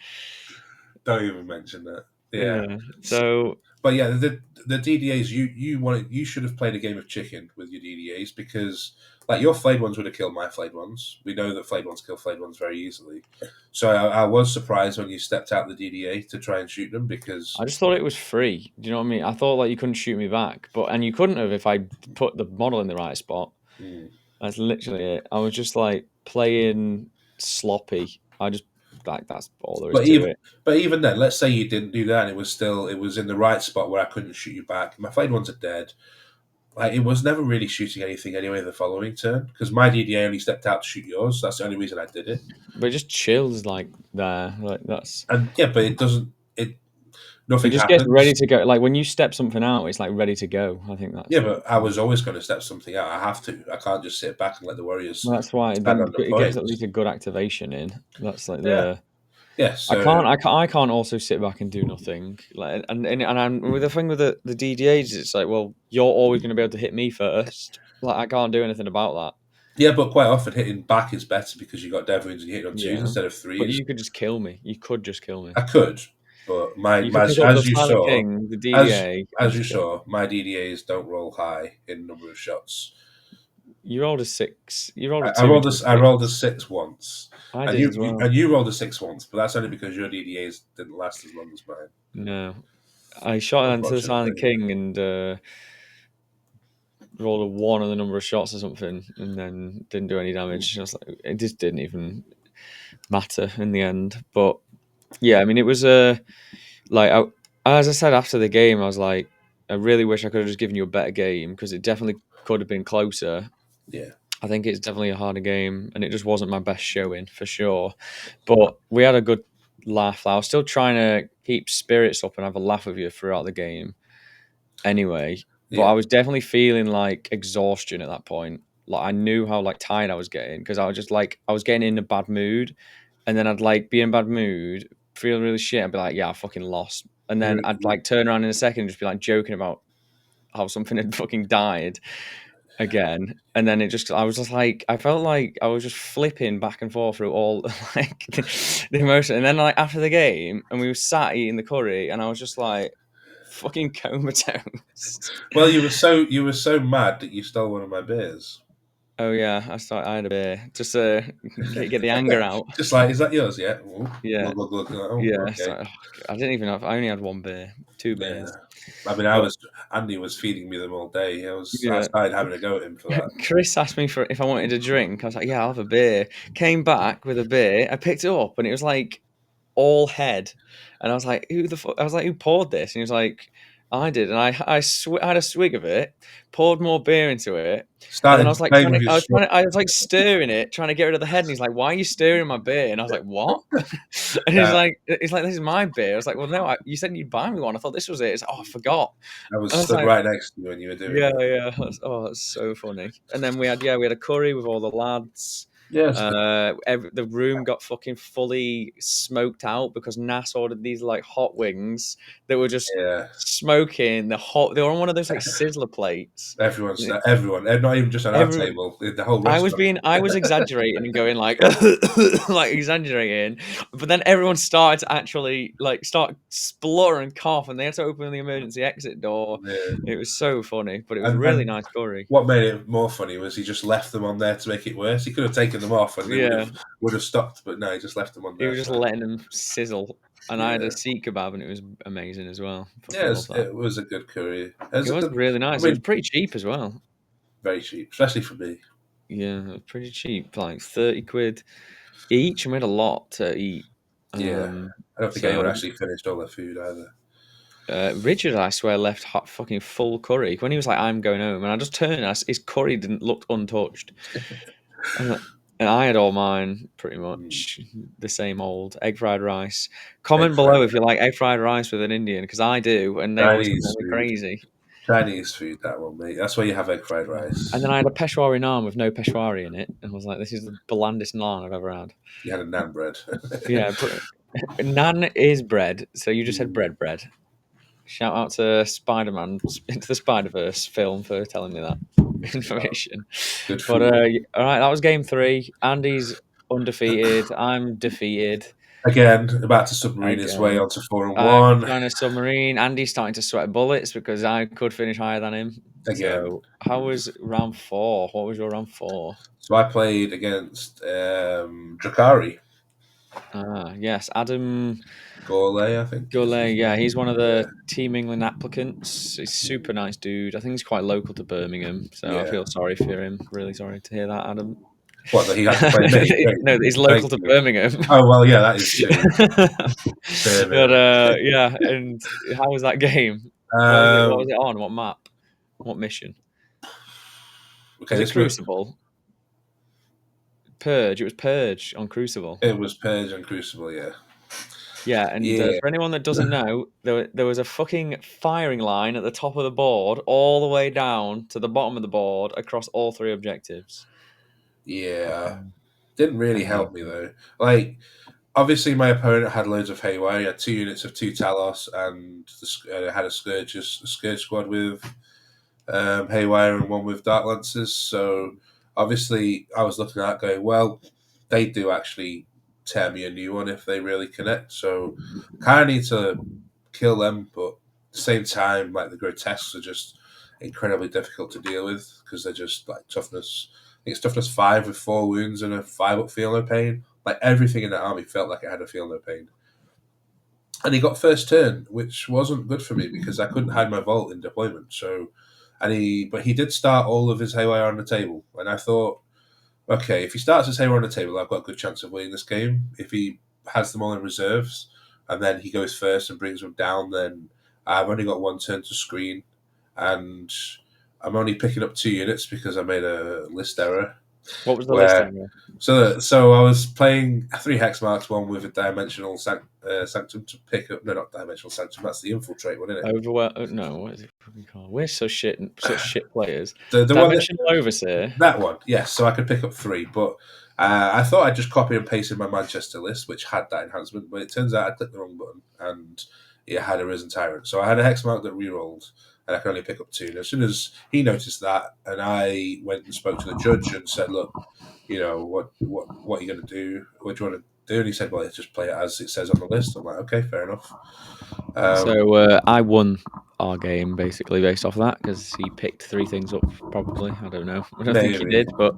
don't even mention that. Yeah, Yeah. So but yeah, the DDAs you should have played a game of chicken with your DDAs because like your flayed ones would have killed my flayed ones. We know that flayed ones kill flayed ones very easily. So I was surprised when you stepped out the DDA to try and shoot them because I just thought it was free. Do you know what I mean? I thought like you couldn't shoot me back, but and you couldn't have if I put the model in the right spot. mm, That's literally it. I was just like playing sloppy. I just like that's all there is but to even it. but even then, let's say you didn't do that and it was in the right spot where I couldn't shoot you back. My flayed ones are dead. Like it was never really shooting anything anyway the following turn because my DDA only stepped out to shoot yours. That's the only reason I did it. But it just chills like there. Like that's And yeah, but it doesn't. It it nothing just gets ready happens. to go. Like when you step something out, it's like ready to go. I think Yeah, that's but I was always going to step something out. I have to. I can't just sit back and let the Warriors that's why stand then on the it gets at least points. a good activation in. That's like Yeah, the yeah. I can't also sit back and do nothing. Like and I'm with the thing with the DDAs, it's like, well, you're always going to be able to hit me first. Like I can't do anything about Yeah, but quite often hitting back is better because you got Devons and you hit on that. twos Yeah, instead of but threes. you could just kill me. You could just kill me. I could, but You could pick up the as you Silent saw, King, the DDA, and as you just kill me. saw, my DDAs don't roll high in number of shots. You rolled a six. You rolled a I two rolled into a this. I rolled a six. six once, I and did as well. you rolled a six once, but that's only because your DDAs didn't last as long as mine, No, I shot into the Silent unfortunately. King and rolled a one on the number of shots or something, and then didn't do any damage. I was like, it just didn't even matter in the end. But yeah, I mean, it was like as I said after the game, I was like, I really wish I could have just given you a better game because it definitely could have been closer. Yeah, I think it's definitely a harder game, and it just wasn't my best showing for sure. But we had a good laugh. I was still trying to keep spirits up and have a laugh with you throughout the game anyway. But yeah. I was definitely feeling like exhaustion at that point. Like I knew how like tired I was getting because I was just like I was getting in a bad mood, and then I'd like be in a bad mood, feel really shit. I'd be like, yeah, I fucking lost, and then I'd like turn around in a second and just be like joking about how something had fucking died again, and then it just I was just like I felt like I was just flipping back and forth through all like the emotion, and then like after the game, and we were sat eating the curry, and I was just like fucking comatose. Well, you were so mad that you stole one of my beers. Oh yeah, I had a beer just to get the anger out. Just like, is that yours? Yeah. Ooh, Yeah, look, look, look. Oh, yeah. okay. So I didn't even have. I only had one beer, two Yeah. beers, I mean, but Andy was feeding me them all day. I yeah. started having a go at him for that. Chris asked me for if I wanted a drink. I was like, "Yeah, I'll have a beer." Came back with a beer. I picked it up, and it was like all head, and I was like, "Who the fuck?" I was like, "Who poured this?" And he was like, "I did." And I had a swig of it, poured more beer into it, and then I Started was like playing with your straw. I was like stirring it, trying to get rid of the head. And he's like, "Why are you stirring my beer?" And I was like, "What?" And Yeah, "This is my beer." I was like, "Well, no, you said you'd buy me one. I thought this was it." It's like, "Oh, I forgot." I was And I was stood like, right next to you when you were doing "Yeah, it. yeah." Oh, that's so funny. And then we had a curry with all the lads. Yes. The room got fucking fully smoked out because Nas ordered these like hot wings that were just Yeah. smoking. They were on one of those like sizzler plates. Everyone, and not even just on our Every table, in the whole restaurant. I was exaggerating and going like, like exaggerating, but then everyone started to actually like start splutter and cough, and they had to open the emergency exit door. Yeah. It was so funny, but it was really And nice curry. what made it more funny was he just left them on there to make it worse. He could have taken them off and they would Yeah, have stopped, but no, he just left them on he there. was just So letting them sizzle, and I had a yeah, seat kebab, and it was amazing as well. Fucking love yes, that. it was a good curry. It was really I nice. It was mean, pretty cheap as well. very cheap, especially for me. Yeah, it was pretty cheap, like 30 quid each, and we had a lot to eat. Yeah, Um, I don't think anyone so actually finished all their food either. Richard, I swear, left hot fucking full curry when he was like, "I'm going home," and I just turned, and his curry didn't look untouched, and, and I had all mine pretty Mm. much the same old egg fried rice. Egg Comment fried below if you rice. like egg fried rice with an Indian, because I do, and they always Chinese call me food. crazy. Chinese food, that one, mate. That's where you have egg fried And rice. then I had a Peshwari naan with no Peshwari in it, and I was like, "This is the blandest naan I've ever had." You had a naan bread. Yeah, naan is bread, so you just said Mm, bread. Shout out to Spider Man Into the Spider Verse film for telling me that wow, information. good But food. all right, that was game three. Andy's undefeated. I'm defeated Again, about to submarine his way again. onto 4-1. I'm trying to submarine. Andy's starting to sweat bullets because I could finish higher than him. Again. So, how was round four? What was your round four? So I played against Drakari Ah, yes, Adam Gourlay, I think is Goulet. his Yeah, name. he's one of Yeah. the Team England applicants. He's super nice dude. I think he's quite local to Birmingham, so I Yeah. feel sorry for him. Really sorry to hear that, Adam. What, that he had to play me? Great. No, he's Thank local to you. Birmingham. Oh, well, yeah, that is true. But Birmingham. yeah, and how was that game? What was it? What was Um, it on? What map? What mission? okay, Was it Crucible? Purge. It was Purge on Crucible. it was Purge and Crucible, yeah. Yeah, and Yeah. for anyone that doesn't know, there was a fucking firing line at the top of the board, all the way down to the bottom of the board across all three objectives. Yeah. Fucking Didn't really help me, amazing. though. Like, obviously, my opponent had loads of haywire. He had 2 units of 2 Talos and had a Scourge squad with Haywire and one with Dark Lancers. So obviously, I was looking at that going, well, they do actually tear me a new one if they really connect. So kind of need to kill them, but at the same time, like the grotesques are just incredibly difficult to deal with because they're just like toughness. I think it's toughness 5 with 4 wounds and a 5 up feel no pain. Like everything in that army felt like it had a feel no pain. And he got first turn, which wasn't good for me because I couldn't hide my vault in deployment. So, but he did start all of his haywire on the table, and I thought, okay, if he starts his haywire on the table, I've got a good chance of winning this game. If he has them all in reserves, and then he goes first and brings them down, then I've only got 1 turn to screen, and I'm only picking up 2 units because I made a list error What was the where listing? so I was playing 3 hex marks, one with a dimensional sanctum to pick up. No, not dimensional sanctum. That's the infiltrate one, isn't it? Overwhelm? No, what is it fucking called? We're such shit players. The one that Dimensional Overseer. that one, yes. So I could pick up 3, but I thought I'd just copy and paste in my Manchester list, which had that enhancement. But it turns out I clicked the wrong button, and it had a risen tyrant. So I had a hex mark that re-rolled, and I could only pick up 2. And as soon as he noticed that, and I went and spoke to the judge and said, "Look, what are you going to do? What do you want to do?" And he said, "Well, let's just play it as it says on the list." I'm like, "Okay, fair enough." Um, So I won our game basically based off of that because he picked three things up. Probably, I don't know. I don't think he maybe did, but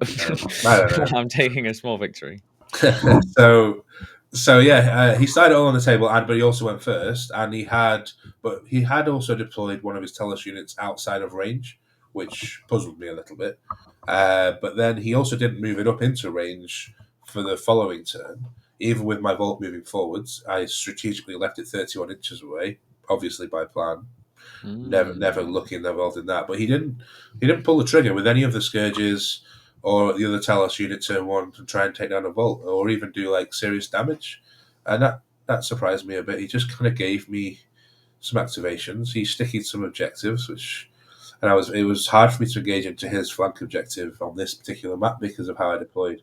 I don't know. I'm taking a small victory. so yeah, he started all on the table, but he also went first, and he had also deployed one of his Telos units outside of range, which puzzled me a little bit. But then he also didn't move it up into range for the following turn. Even with my vault moving forwards, I strategically left it 31 inches away, obviously by plan. Never Mm. looking involved in that. But he didn't pull the trigger with any of the scourges or the other Talos unit turn one to try and take down a vault or even do like serious damage. And that surprised me a bit. He just kind of gave me some activations. He sticky some objectives, which and it was hard for me to engage into his flank objective on this particular map because of how I deployed.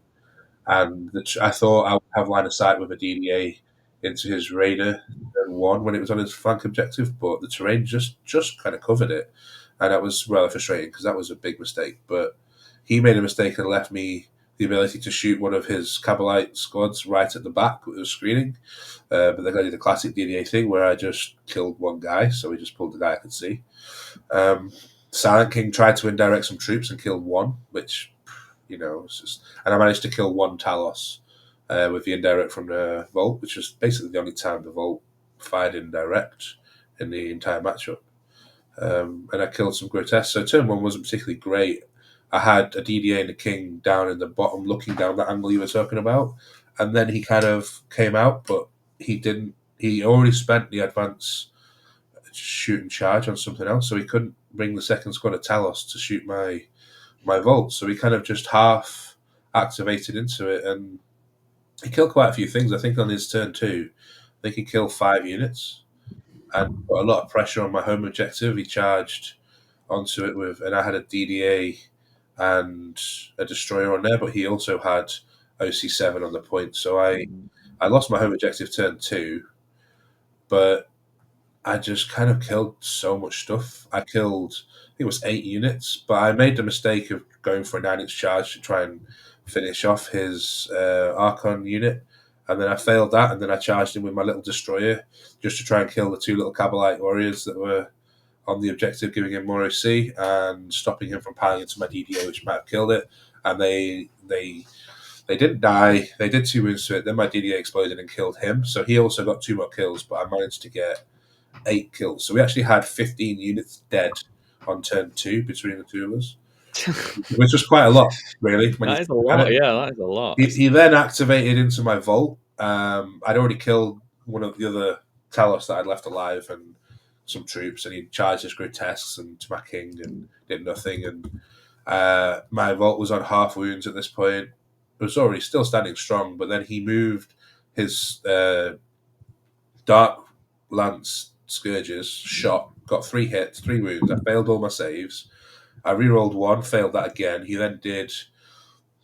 and I thought I would have line of sight with a DDA into his Raider turn one when it was on his flank objective, but the terrain just kind of covered it, and that was rather frustrating because that was a big mistake. But he made a mistake and left me the ability to shoot one of his Cabalite squads right at the back that was screening. But then I did the classic DDA thing where I just killed one guy, so he just pulled the guy I could see. Um, Silent King tried to indirect some troops and killed one, which it's just, and I managed to kill one Talos with the indirect from the Vault, which was basically the only time the Vault fired indirect in the entire matchup. And I killed some grotesques. So turn one wasn't particularly great. I had a DDA and a King down in the bottom, looking down that angle you were talking about, and then he kind of came out, but he didn't. He already spent the advance shoot and charge on something else, so he couldn't bring the second squad of Talos to shoot my Vault. So he kind of just half activated into it, and he killed quite a few things. I think on his turn two, I think he killed 5 units and put a lot of pressure on my home objective. He charged onto it with, and I had a DDA and a destroyer on there, but he also had OC7 on the point. So I lost my home objective turn two, but I just kind of killed so much stuff. I killed, I think it was 8 units, but I made the mistake of going for a 9-inch charge to try and finish off his Archon unit. And then I failed that, and then I charged him with my little destroyer just to try and kill the two little Cabalite warriors that were on the objective, giving him more OC and stopping him from piling into my DDA, which might have killed it. And they didn't die. They did 2 wounds to it. Then my DDA exploded and killed him. So he also got 2 more kills, but I managed to get 8 kills. So we actually had 15 units dead on turn two between the two of us, which was quite a lot, really. When you That is a look at lot. it. Yeah, that is a lot. He then activated into my Vault. I'd already killed one of the other Talos that I'd left alive and some troops, and he charged his grotesques and to my king and did nothing. And my Vault was on half wounds at this point. It was already still standing strong, but then he moved his Dark Lance Scourges, shot, got 3 hits, 3 wounds. I failed all my saves. I rerolled one, failed that again. He then did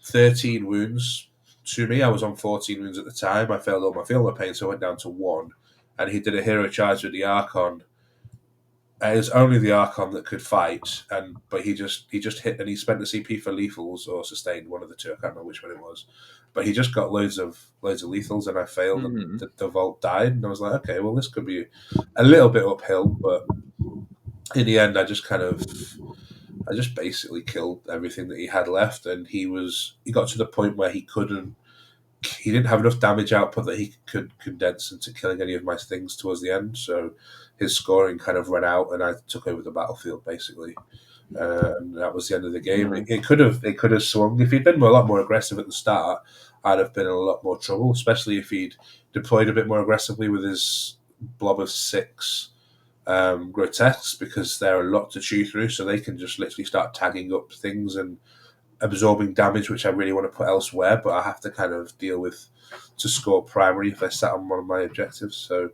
13 wounds to me. I was on 14 wounds at the time. I failed all my feel my pain, so I went down to 1. And he did a hero charge with the Archon. It was only the Archon that could fight, but he just hit, and he spent the CP for lethals or sustained, one of the two. I can't remember which one it was, but he just got loads of lethals, and I failed, and the Vault died, and I was like, okay, well, this could be a little bit uphill, but in the end, I just basically killed everything that he had left, and he got to the point where he didn't have enough damage output that he could condense into killing any of my things towards the end. So his scoring kind of ran out, and I took over the battlefield basically, and that was the end of the game. Nice. It could have swung if he'd been a lot more aggressive at the start. I'd have been in a lot more trouble, especially if he'd deployed a bit more aggressively with his blob of 6 grotesques, because they're a lot to chew through, so they can just literally start tagging up things and absorbing damage, which I really want to put elsewhere, but I have to kind of deal with to score primary if I sat on one of my objectives. So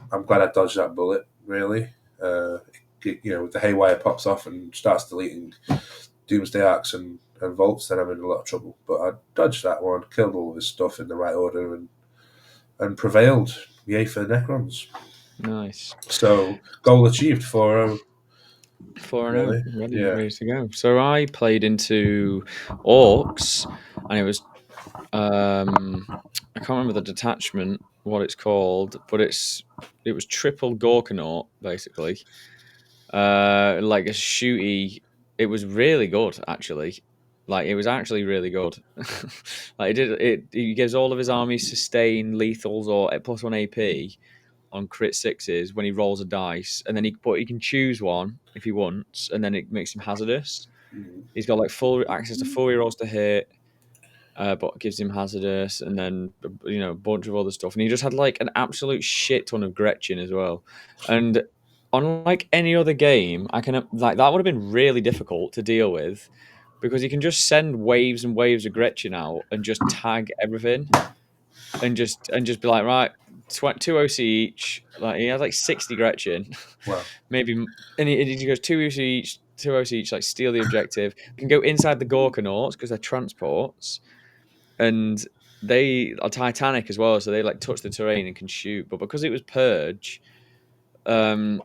I'm glad I dodged that bullet, really. The Haywire pops off and starts deleting Doomsday Arcs and Vaults, then I'm in a lot of trouble. But I dodged that one, killed all of his stuff in the right order, and prevailed. Yay for the Necrons. Nice. So, goal achieved for 4-0, really? ready to go. So I played into Orcs, and it was I can't remember the detachment, what it's called, but it was triple Gorkanaut basically, like a shooty. It was really good actually. Like it was actually really good. Like he gives all of his armies sustain lethals or +1 AP on crit sixes when he rolls a dice, and then he can choose one if he wants, and then it makes him hazardous. He's got like full access to 4 rolls to hit, but gives him hazardous, and then a bunch of other stuff. And he just had like an absolute shit ton of Gretchen as well. And unlike any other game, I can like that would have been really difficult to deal with because you can just send waves and waves of Gretchen out and just tag everything and just be like, right, 2 OC each. Like he has like 60 Gretchen, Well, maybe, and he goes 2 OC each. 2 hours each, like steal the objective. We can go inside the Gorkanauts because they're transports, and they are Titanic as well, so they like touch the terrain and can shoot. But because it was Purge, um,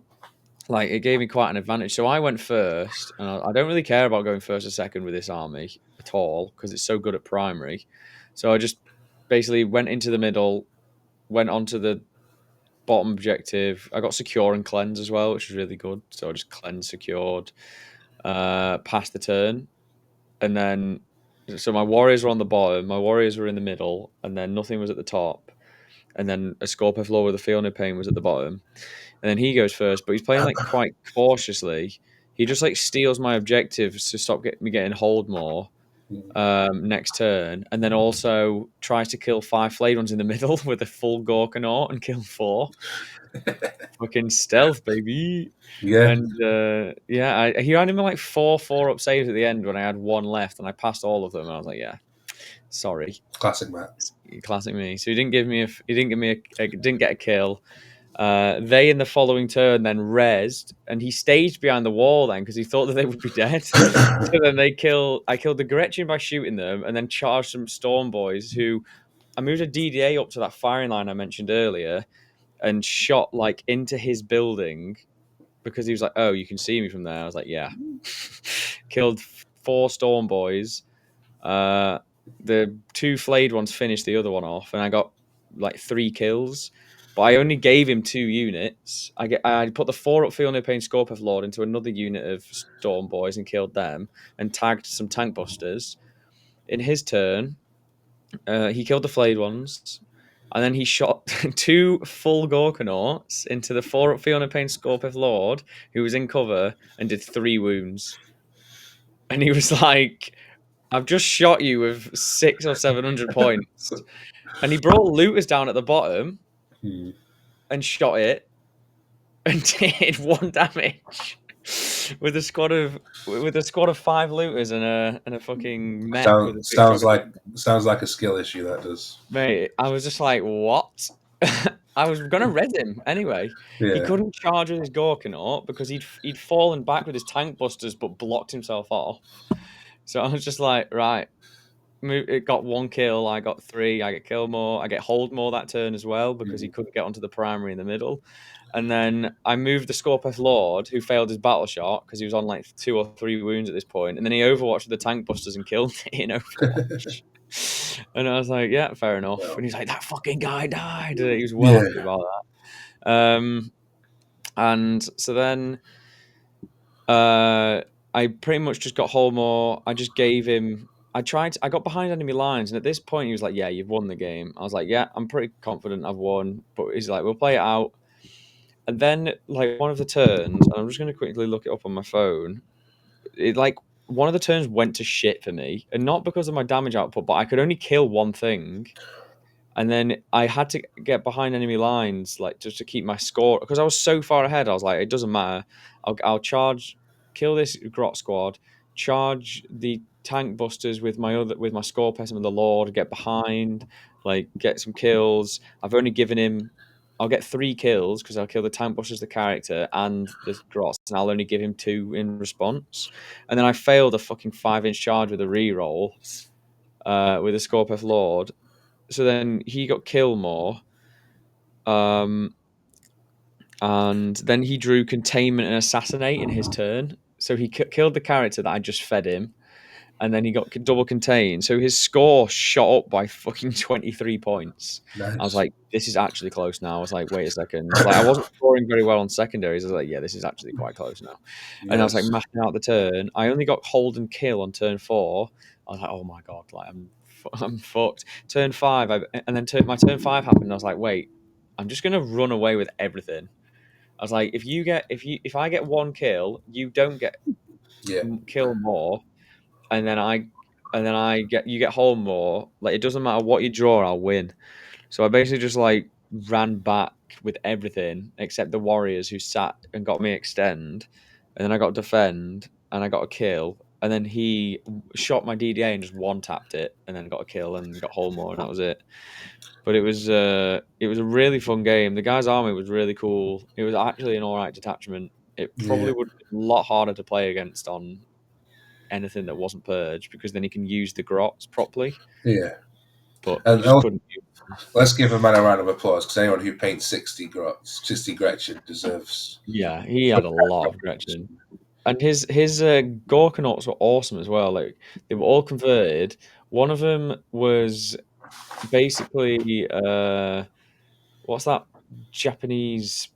like it gave me quite an advantage. So I went first, and I don't really care about going first or second with this army at all because it's so good at primary. So I just basically went into the middle, went onto the bottom objective. I got secure and cleanse as well, which was really good. So I just cleanse secured, passed the turn, and then so my warriors were on the bottom, my warriors were in the middle, and then nothing was at the top. And then a Scorpio Floor with a Fiona Pain was at the bottom. And then he goes first, but he's playing like quite cautiously. He just like steals my objectives to stop me getting hold more next turn, and then also tries to kill 5 flayed ones in the middle with a full Gorkanaut and kill 4. Fucking stealth, baby. Yeah, And yeah, he had him like 4-4 up saves at the end when I had 1 left, and I passed all of them. And I was like, yeah, sorry, classic Matt. classic me. So he didn't give me didn't get a kill. They in the following turn then rezzed, and he staged behind the wall then because he thought that they would be dead. So then I killed the Gretchen by shooting them, and then charged some Storm Boys who I moved a DDA up to that firing line I mentioned earlier and shot like into his building because he was like, "Oh, you can see me from there." I was like, "Yeah." Killed 4 Storm Boys. Uh, the 2 flayed ones finished the other one off, and I got like 3 kills. But I only gave him 2 units. I put the 4 up Field No Pain Scorpion Lord into another unit of Storm Boys and killed them, and tagged some tank busters. In his turn, he killed the flayed ones, and then he shot 2 full Gorkanauts into the 4 up Fiona Pain Scorpion Lord, who was in cover, and did 3 wounds. And he was like, I've just shot you with 600 or 700 points. And he brought looters down at the bottom and shot it and did 1 damage with a squad of 5 looters and a fucking mech with a big Sounds juggernaut. like a skill issue. That does. Mate, I was just like, what? I was gonna res him anyway. He Yeah, couldn't charge with his Gorkanaut because he'd fallen back with his tank busters but blocked himself off. So I was just like, right. It got 1 kill. I got 3. I get kill more. I get hold more that turn as well because he couldn't get onto the primary in the middle. And then I moved the Scorpeth Lord, who failed his battle shot because he was on like 2 or 3 wounds at this point. And then he overwatched the tank busters and killed it in Overwatch. And I was like, yeah, fair enough. well, And he's like, that fucking guy died. And he was well yeah, happy about that. And so then I pretty much just got Holmore. I just gave him. I got behind enemy lines, and at this point, he was like, "Yeah, you've won the game." I was like, "Yeah, I'm pretty confident I've won." But he's like, "We'll play it out." And then, like one of the turns, and I'm just going to quickly look it up on my phone. It like one of the turns went to shit for me, and not because of my damage output, but I could only kill one thing. And then I had to get behind enemy lines, like just to keep my score because I was so far ahead. I was like, it doesn't matter. I'll charge, kill this Grot squad, charge the tank busters with my score pessim and the Lord, get behind, like get some kills. I've only given him. I'll get 3 kills because I'll kill the tank busters, the character, and the Grots, and I'll only give him 2 in response. And then I failed a fucking 5-inch charge with a reroll with a Scorpeth Lord, so then he got kill more, and then he drew containment and assassinate in his turn. So he killed the character that I just fed him, and then he got double contained. So his score shot up by fucking 23 points. I was nice. like, this is actually close now. I was like, wait a second. Like, I wasn't scoring very well on secondaries. I was like, yeah, this is actually quite close now. And I was like, Yes. mapping out the turn. I only got hold and kill on turn 4. I was like, oh my God, like I'm fucked. Turn 5, and then my turn 5 happened. And I was like, wait, I'm just going to run away with everything. I was like, if I get 1 kill, you don't get Yeah. kill more, and then I get you get home more. Like it doesn't matter what you draw, I'll win. So I basically just like ran back with everything except the warriors who sat and got me extend, and then I got defend and I got a kill, and then he shot my DDA and just 1-tapped it, and then got a kill and got home more, and that was it. But it was a really fun game. The guy's army was really cool. It was actually an alright detachment. It Yeah, probably would be a lot harder to play against on anything that wasn't purge because then he can use the grots properly. yeah. But he And just couldn't use them. let's give a man a round of applause because anyone who paints 60 Gretchen deserves. Yeah, he had a lot of Gretchen. And his Gorkanauts were awesome as well. Like they were all converted. One of them was basically what's that Japanese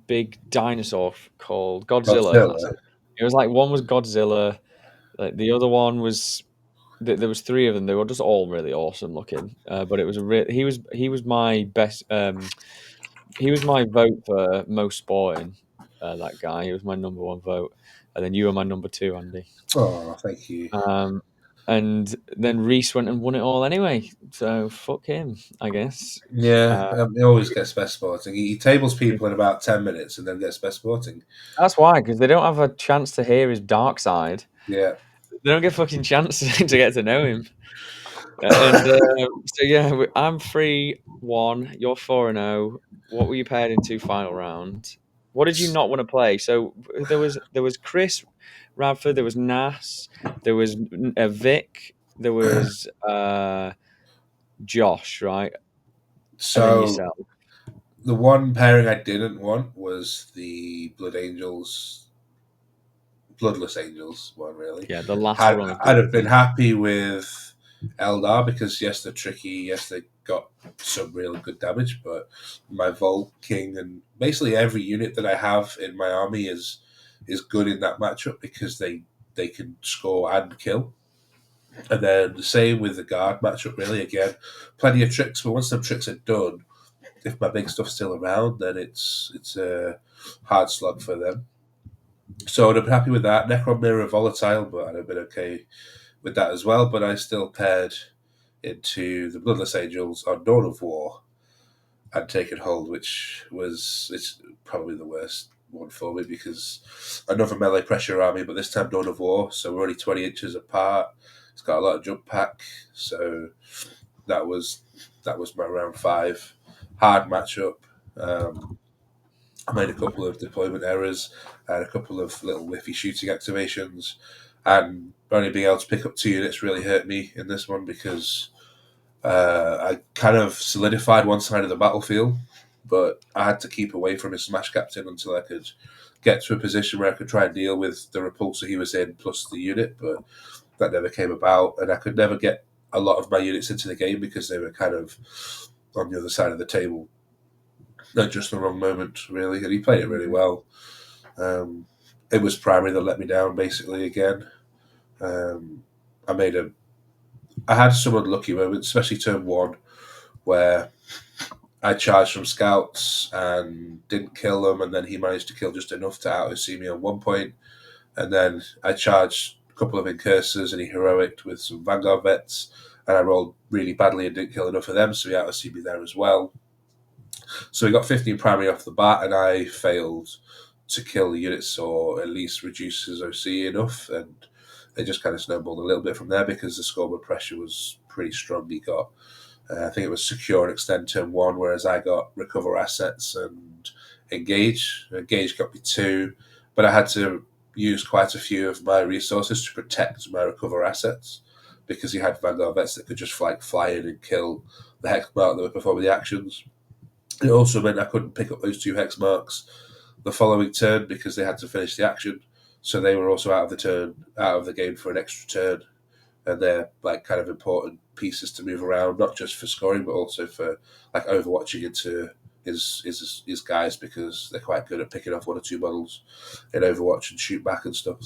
big dinosaur called Godzilla? That's Godzilla. it. It was like one was Godzilla. Like the other one was there was three of them. They were just all really awesome looking. But it was he was my best. He was my vote for most sporting. That guy. He was my number one vote, and then you were my number two, Andy. Oh, thank you. Um, and then Reese went and won it all anyway. So fuck him, I guess. Yeah, Uh, he always gets best sporting. He tables people in about 10 minutes and then gets best sporting. that's why, because they don't have a chance to hear his dark side. Yeah. They don't get a fucking chance to get to know him. And so yeah, I'm 3-1. You're 4-0. What were you paired into final round? What did you not want to play? So there was Chris Radford, there was Nas, there was Vic, there was Josh, right, and then So yourself. the one pairing I didn't want was the Bloodless Angels one. Really, Yeah, the last I'd, run of I'd have Bloodless been Angels. happy with Eldar because yes, they're tricky. Yes, they got some really good damage, but my Volt King and basically every unit that I have in my army is good in that matchup because they can score and kill. And then the same with the guard matchup. Really, again, plenty of tricks, but once them tricks are done, if my big stuff's still around, then it's a hard slog for them. So I'd have been happy with that. Necron Mirror volatile, but I'd have been okay with that as well. But I still paired into the Bloodless Angels on Dawn of War and Taken Hold, which was it's probably the worst one for me because another melee pressure army, but this time Dawn of War, so we're only 20 inches apart. It's got a lot of jump pack, so that was that was my round five. Hard matchup. Um, I made a couple of deployment errors and a couple of little whiffy shooting activations, and only being able to pick up 2 units really hurt me in this one because I kind of solidified one side of the battlefield, but I had to keep away from his smash captain until I could get to a position where I could try and deal with the repulsor he was in plus the unit, but that never came about, and I could never get a lot of my units into the game because they were kind of on the other side of the table at just the wrong moment, really. And he played it really well. Um, it was primary that let me down, basically. Again, um, I made a. I had some unlucky moments, especially turn one, where I charged from scouts and didn't kill them, and then he managed to kill just enough to out see me on one point, and then I charged a couple of incursors and he heroicked with some Vanguard vets, and I rolled really badly and didn't kill enough of them, so he out see me there as well. So he got 15 primary off the bat, and I failed to kill the units or at least reduce his OC enough, and it just kind of snowballed a little bit from there because the scoreboard pressure was pretty strong. He got I think it was secure and extend turn one, whereas I got recover assets and engage. Engage got me two, but I had to use quite a few of my resources to protect my recover assets because he had Vanguard vets that could just fly in and kill the hex mark that were performing the actions. It also meant I couldn't pick up those two hex marks the following turn because they had to finish the action. So they were also out of the game for an extra turn, and they're like kind of important pieces to move around, not just for scoring, but also for like overwatching into his guys because they're quite good at picking off one or two models in Overwatch and shoot back and stuff.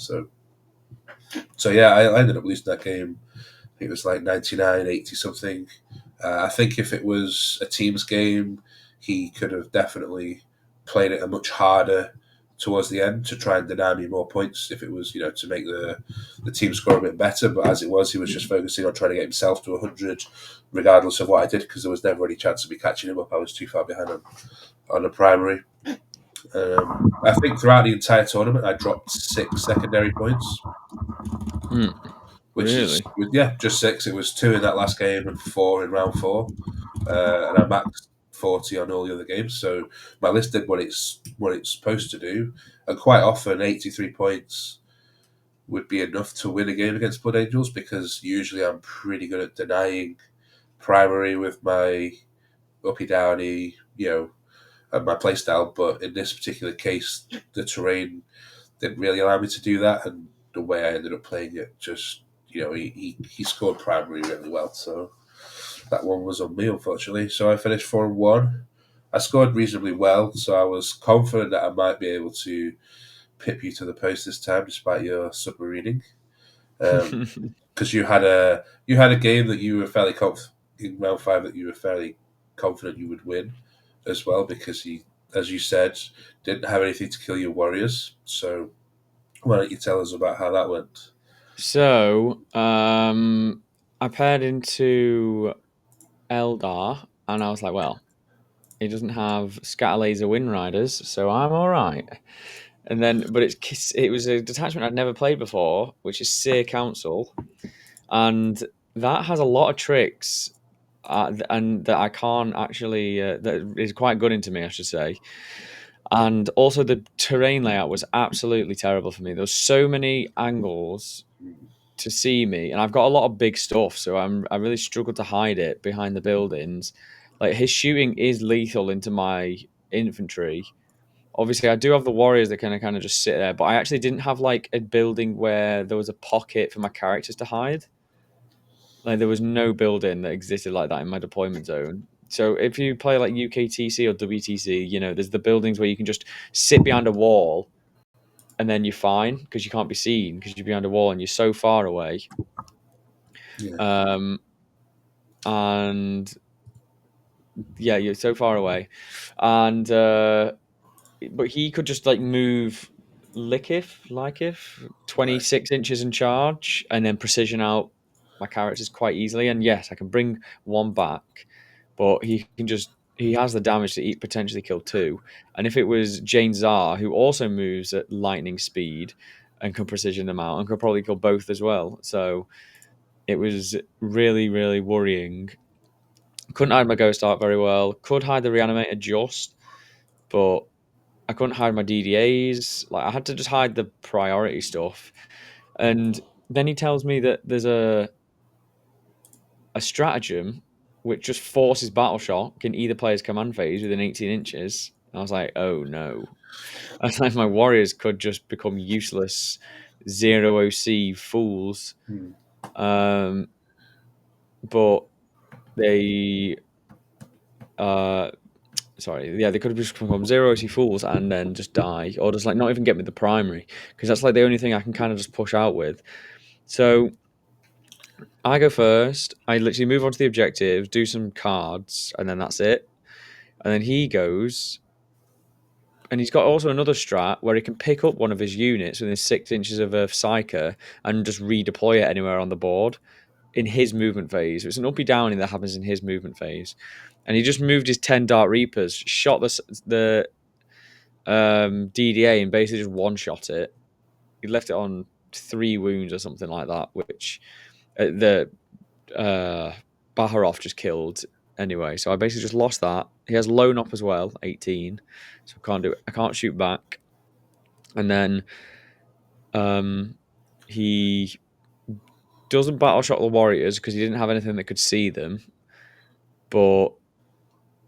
So yeah, I ended up losing that game. I think it was like 99-80 something. I think if it was a teams game, he could have definitely played it a much harder towards the end to try and deny me more points if it was, to make the team score a bit better. But as it was, he was just focusing on trying to get himself to 100, regardless of what I did, because there was never any chance of me catching him up. I was too far behind on the primary. I think throughout the entire tournament, I dropped 6 secondary points, Hmm, which is, really? yeah, just 6. It was 2 in that last game and 4 in round 4. And I maxed 40 on all the other games. So my list did what it's supposed to do, and quite often 83 points would be enough to win a game against Blood Angels because usually I'm pretty good at denying primary with my uppy downy, and my playstyle. But in this particular case, the terrain didn't really allow me to do that, and the way I ended up playing it just. He scored primary really well, so that one was on me, unfortunately. So I finished 4-1. I scored reasonably well, so I was confident that I might be able to pip you to the post this time, despite your submarining. Because you had a game that you were fairly in round 5 that you were fairly confident you would win as well, because he, as you said, didn't have anything to kill your warriors. So why don't you tell us about how that went? So, I paired into Eldar, and I was like, well, he doesn't have scatter laser wind riders, so I'm all right. And then, but it was a detachment I'd never played before, which is Seer Council, and that has a lot of tricks, and that I can't actually that is quite good into me, I should say. And also, the terrain layout was absolutely terrible for me. There was so many angles to see me, and I've got a lot of big stuff, so I really struggled to hide it behind the buildings. Like his shooting is lethal into my infantry. Obviously, I do have the warriors that kind of just sit there, but I actually didn't have like a building where there was a pocket for my characters to hide. Like there was no building that existed like that in my deployment zone. So if you play like UKTC or WTC, there's the buildings where you can just sit behind a wall and then you're fine because you can't be seen because you're behind a wall and you're so far away. Yeah, Um, and yeah, you're so far away, and but he could just like move like if 26 inches in charge and then precision out my characters quite easily. And yes, I can bring one back, but he has the damage to potentially kill two. And if it was Jane Czar, who also moves at lightning speed and can precision them out and could probably kill both as well. So it was really, really worrying. Couldn't hide my ghost art very well. Could hide the reanimator just, but I couldn't hide my DDAs. Like I had to just hide the priority stuff. And then he tells me that there's a stratagem which just forces battle shock in either player's command phase within 18 inches. I was like, oh no. I was like, my warriors could just become useless zero OC fools. Hmm. Um, but they uh sorry, yeah, they could have just become zero OC fools and then just die, or just like not even get me the primary, because that's like the only thing I can kind of just push out with. So I go first. I literally move on to the objectives, do some cards, and then that's it. And then he goes, and he's got also another strat where he can pick up one of his units within 6 inches of a psyker and just redeploy it anywhere on the board in his movement phase. It's an uppy downy that happens in his movement phase. And he just moved his 10 Dark Reapers, shot the DDA, and basically just one shot it. He left it on 3 wounds or something like that, which the Baharov just killed anyway. So I basically just lost that. He has lone up as well, 18, so I can't do it. I can't shoot back. And then he doesn't battle shot the warriors because he didn't have anything that could see them. But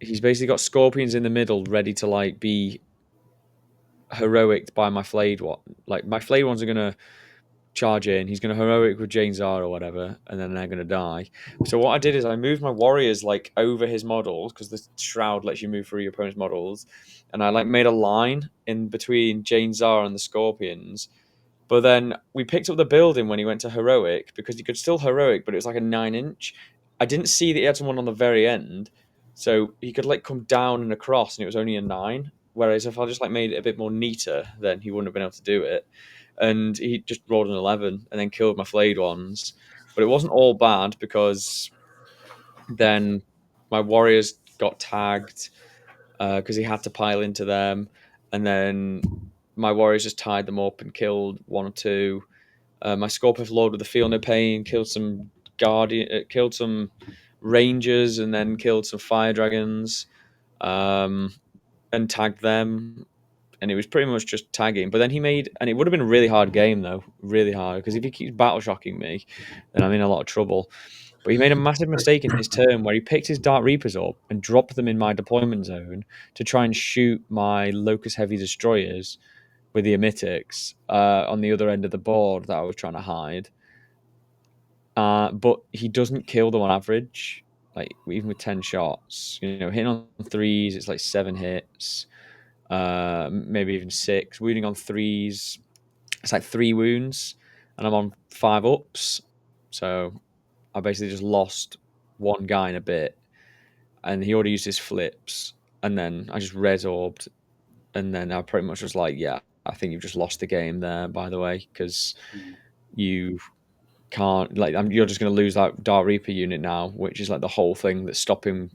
he's basically got scorpions in the middle, ready to like be heroic by my flayed one. Like my flayed ones are gonna charge in. He's going to heroic with Jane Czar or whatever, and then they're going to die. So what I did is I moved my warriors like over his models because the shroud lets you move through your opponent's models, and I like made a line in between Jane Czar and the scorpions. But then we picked up the building when he went to heroic because he could still heroic, but it was like a 9 inch. I didn't see that he had someone on the very end, so he could like come down and across, and it was only a 9. Whereas if I just like made it a bit more neater, then he wouldn't have been able to do it. And he just rolled an 11 and then killed my flayed ones. But it wasn't all bad because then my warriors got tagged because he had to pile into them, and then my warriors just tied them up and killed one or two. My Scorpius Lord with the Feel No Pain killed some rangers, and then killed some fire dragons. um, and tagged them. And it was pretty much just tagging. But then he made, and it would have been a really hard game though, really hard, because if he keeps battle shocking me, then I'm in a lot of trouble. But he made a massive mistake in his turn where he picked his Dark Reapers up and dropped them in my deployment zone to try and shoot my Locust Heavy Destroyers with the Emetics on the other end of the board that I was trying to hide. But he doesn't kill them on average, like even with 10 shots. Hitting on threes, it's like 7 hits, maybe even 6. Wounding on threes, it's like 3 wounds, and I'm on 5 ups. So I basically just lost one guy in a bit, and he already used his flips, and then I just resorbed, and then I pretty much was like, yeah, I think you've just lost the game there, by the way, because you can't, like, you're just going to lose that Dark Reaper unit now, which is like the whole thing that's stopping,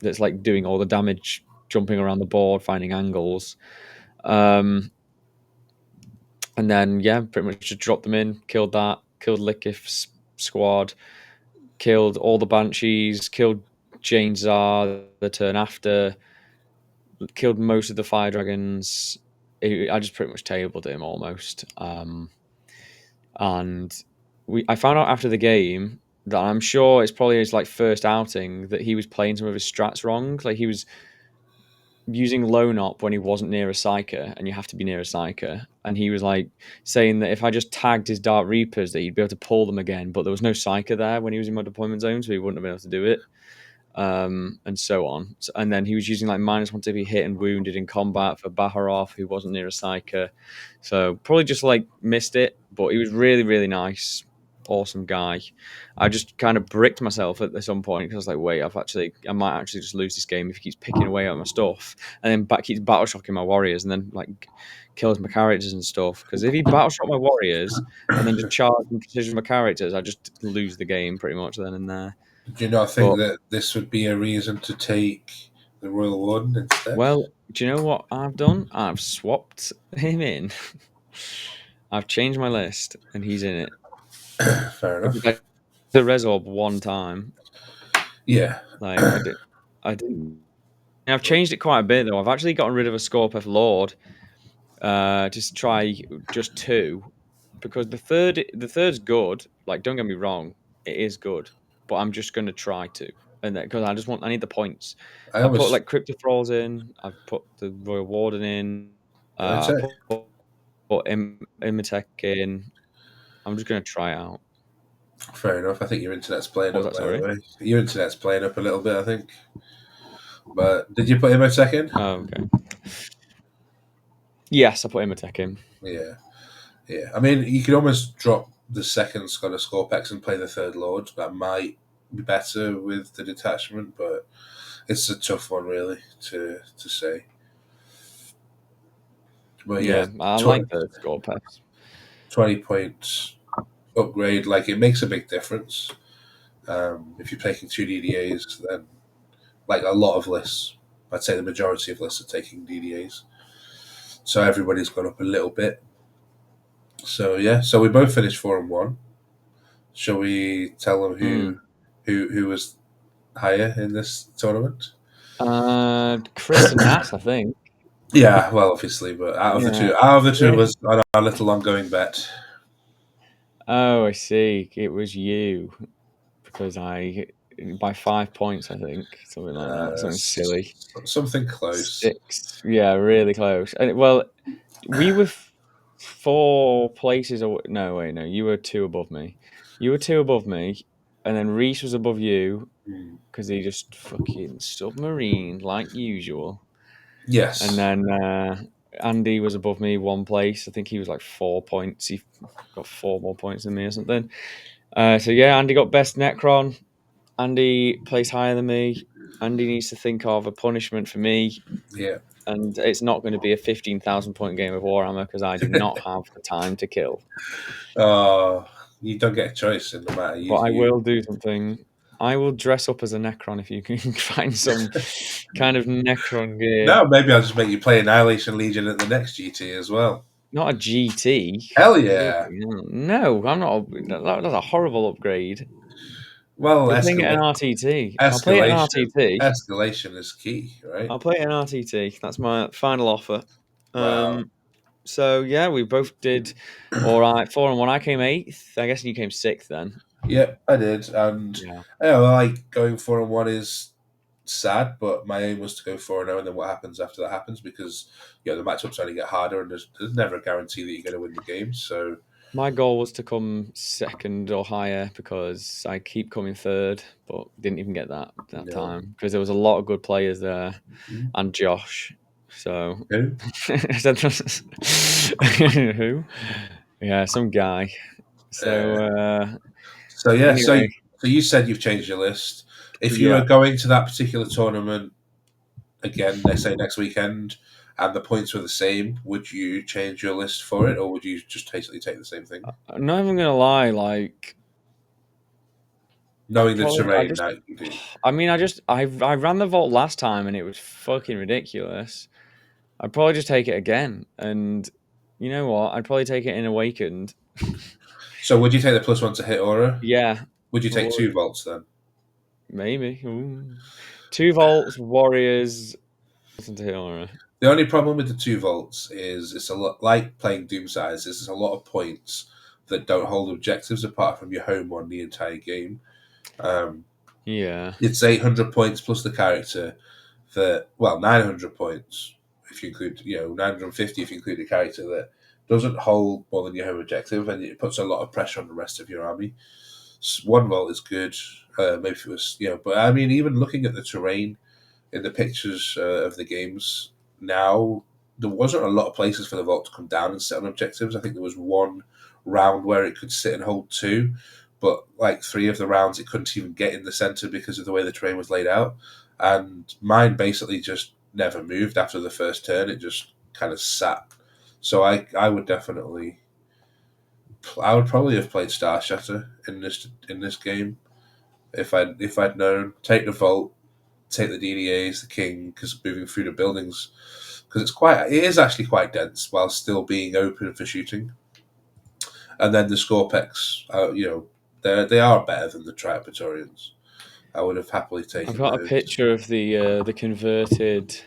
that's like doing all the damage, jumping around the board, finding angles. And then, yeah, pretty much just dropped them in, killed that, killed Lickif's squad, killed all the Banshees, killed Jane Czar the turn after, killed most of the Fire Dragons. I just pretty much tabled him almost. And I found out after the game that I'm sure it's probably his like first outing that he was playing some of his strats wrong. Like he was using lone op when he wasn't near a psyker, and you have to be near a psyker. And he was like saying that if I just tagged his Dark Reapers, that he'd be able to pull them again. But there was no psyker there when he was in my deployment zone, so he wouldn't have been able to do it. And so on. And then he was using like -1 to be hit and wounded in combat for Baharov, who wasn't near a psyker. So probably just like missed it, but he was really, really nice. Awesome guy. I just kind of bricked myself at some point because I was like, wait, I might actually just lose this game if he keeps picking away at my stuff and then keeps battle shocking my warriors and then like kills my characters and stuff. Because if he battle shot my warriors and then just charge and precision my characters, I just lose the game pretty much then and there. Do you not think But that this would be a reason to take the Royal Warden instead? well, do you know what I've done? I've swapped him in. I've changed my list, and he's in it. Fair Because enough. the Resorb one time, Yeah. like I didn't. I've changed it quite a bit though. I've actually gotten rid of a Scorpeth Lord, just to try just 2, because the third's good. Like, don't get me wrong, it is good, but I'm just going to try to, and because I need the points. I So I put almost, like Crypto Thralls in. I've put the Royal Warden in. I'd I say, put Imatech in. I'm just going to try it out. fair enough. I think your internet's playing What up, was that, by the sorry? way. Your internet's playing up a little bit, I think. But did you put him a second? Oh, okay. Yes, I put Imatech in. Yeah. Yeah. I mean, you could almost drop the second Scottish Scorpex and play the third Lord. That might be better with the detachment, but it's a tough one, really, to say. But yeah, Yeah, I like the score pass. 20 points upgrade, like it makes a big difference. If you're taking 2 DDAs, then like a lot of lists, I'd say the majority of lists are taking DDAs. So everybody's gone up a little bit. So yeah, so we both finished 4-1. Shall we tell them who was higher in this tournament? Chris and Nat, I think. Yeah, well, obviously, but Yeah. out of the two was on our little ongoing bet. Oh, I see. It was you because I by 5 points, I think, something like that, something silly. Something close. 6. Yeah, really close. And well, we were 4 places away. No, wait, no, you were 2 above me. You were 2 above me, and then Reese was above you Mm. because he just fucking submarine like usual. And Yes. then Andy was above me 1 place. I think he was like 4 points. He got 4 more points than me or something. So yeah, Andy got best Necron. Andy placed higher than me. Andy needs to think of a punishment for me, Yeah. and it's not going to be a 15,000 point game of Warhammer because I do not have the time to kill. You don't get a choice in the matter. But I will do something. I will dress up as a Necron if you can find some kind of Necron gear. No, maybe I'll just make you play Annihilation Legion at the next GT as well. Not a GT. Hell yeah. No, I'm not. That's a horrible upgrade. Well, We're playing it in RTT. I'll play it in escalation. RTT. Escalation is key, right? I'll play it in RTT. That's my final offer. Wow. So yeah, we both did all right. 4-1. I came eighth. I guess you came sixth then. Yeah, I did, and Yeah. like going 4-1 is sad, but my aim was to go 4-0, and then what happens after that happens because the matchups only get harder, and there's never a guarantee that you're going to win the game. So My goal was to come second or higher because I keep coming third, but didn't even get that no, time because there was a lot of good players there and Josh. So okay. I said, who? Yeah, some guy. So Uh, so yeah, anyway, so you said you've changed your list. If you were yeah. going to that particular tournament again, let's say next weekend, and the points were the same, would you change your list for it, or would you just basically take the same thing, I'm not even gonna lie. Like, knowing the I terrain just, that you do? I mean, I ran the vault last time and it was fucking ridiculous. I'd probably just take it again, and you know what? I'd probably take it in Awakened. So would you take the +1 to hit aura? Yeah, Would you I take would 2 volts then? maybe. Ooh. 2 volts, Warriors, listen to Hilary. The only problem with the 2 volts is it's a lot like playing Doom Size. Is there's a lot of points that don't hold objectives apart from your home one the entire game. Um, Yeah, it's 800 points plus the character. 900 points if you include 950 if you include the character that doesn't hold more than your home objective, and it puts a lot of pressure on the rest of your army. 1 volt is good. Maybe if it was but I mean even looking at the terrain in the pictures of the games now, there wasn't a lot of places for the vault to come down and sit on objectives. I think there was one round where it could sit and hold two, but like 3 of the rounds it couldn't even get in the center because of the way the terrain was laid out. And mine basically just never moved after the first turn. It just kind of sat. So I would definitely, I would probably have played Star Shatter in this game if I'd known. Take the vault, take the DDAs, the king, because moving through the buildings, because it is actually quite dense while still being open for shooting. And then the Scorpex, they are better than the Triapatorians. I would have happily I've taken got a those. picture of the converted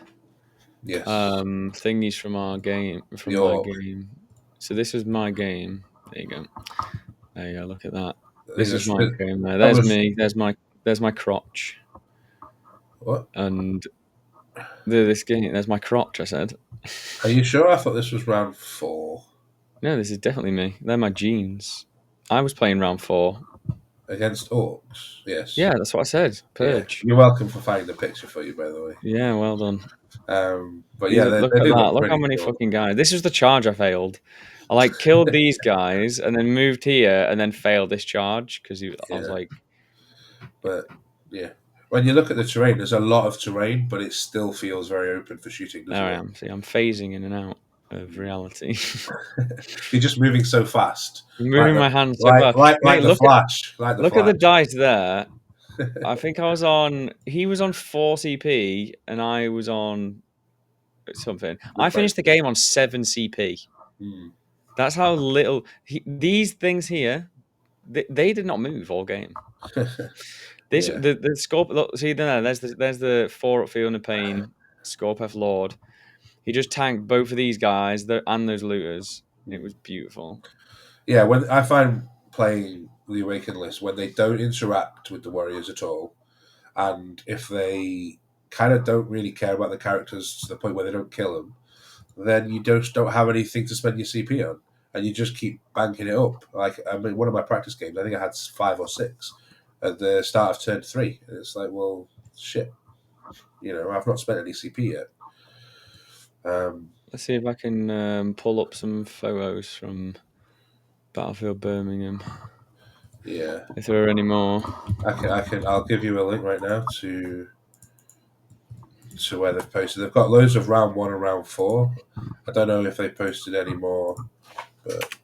Yes, thingies from the my Orc. game. So this was my game. There you go. There you go. Look at that. I think This is that's my game. There. that There's was me. There's my crotch. what? And this game. There's my crotch. I said. Are you sure? I thought this was round 4 No, this is definitely me. They're my jeans. I was playing round 4. against Orcs. Yes. Yeah, that's what I said. Yeah. Purge. You're welcome for finding the picture for you, by the way. Yeah, well done. But These yeah, are, look they at do that. look Look how pretty many cool. fucking guys. This is the charge I failed. I like killed these guys and then moved here and then failed this charge because I was Yeah. like, But yeah, when you look at the terrain, there's a lot of terrain, but it still feels very open for shooting, there doesn't I it? am. See, I'm phasing in and out of reality. You're just moving so fast, like Moving the my hands so far. like Mate, the Flash, like the look at the Flash. dice there. I think I was on. He was on 4 CP and I was on something. I Looks like finished the game on 7 CP. hmm. That's how little these things here. They did not move all game. This Yeah. the Scorp. Look, see there. There's the 4 up field of pain. Scorpeth Lord. He just tanked both of these guys and those looters. It was beautiful. Yeah, when I find playing the Awakened list when they don't interact with the warriors at all, and if they kind of don't really care about the characters to the point where they don't kill them, then you just don't have anything to spend your CP on, and you just keep banking it up. Like I mean, one of my practice games, I think I had 5 or 6 at the start of turn 3, and it's like, well, shit, I've not spent any CP yet. Let's see if I can pull up some photos from Battlefield Birmingham. Yeah, If there are any more. I'll give you a link right now to where they've posted. They've got loads of round 1 and round 4. I don't know if they posted any more, but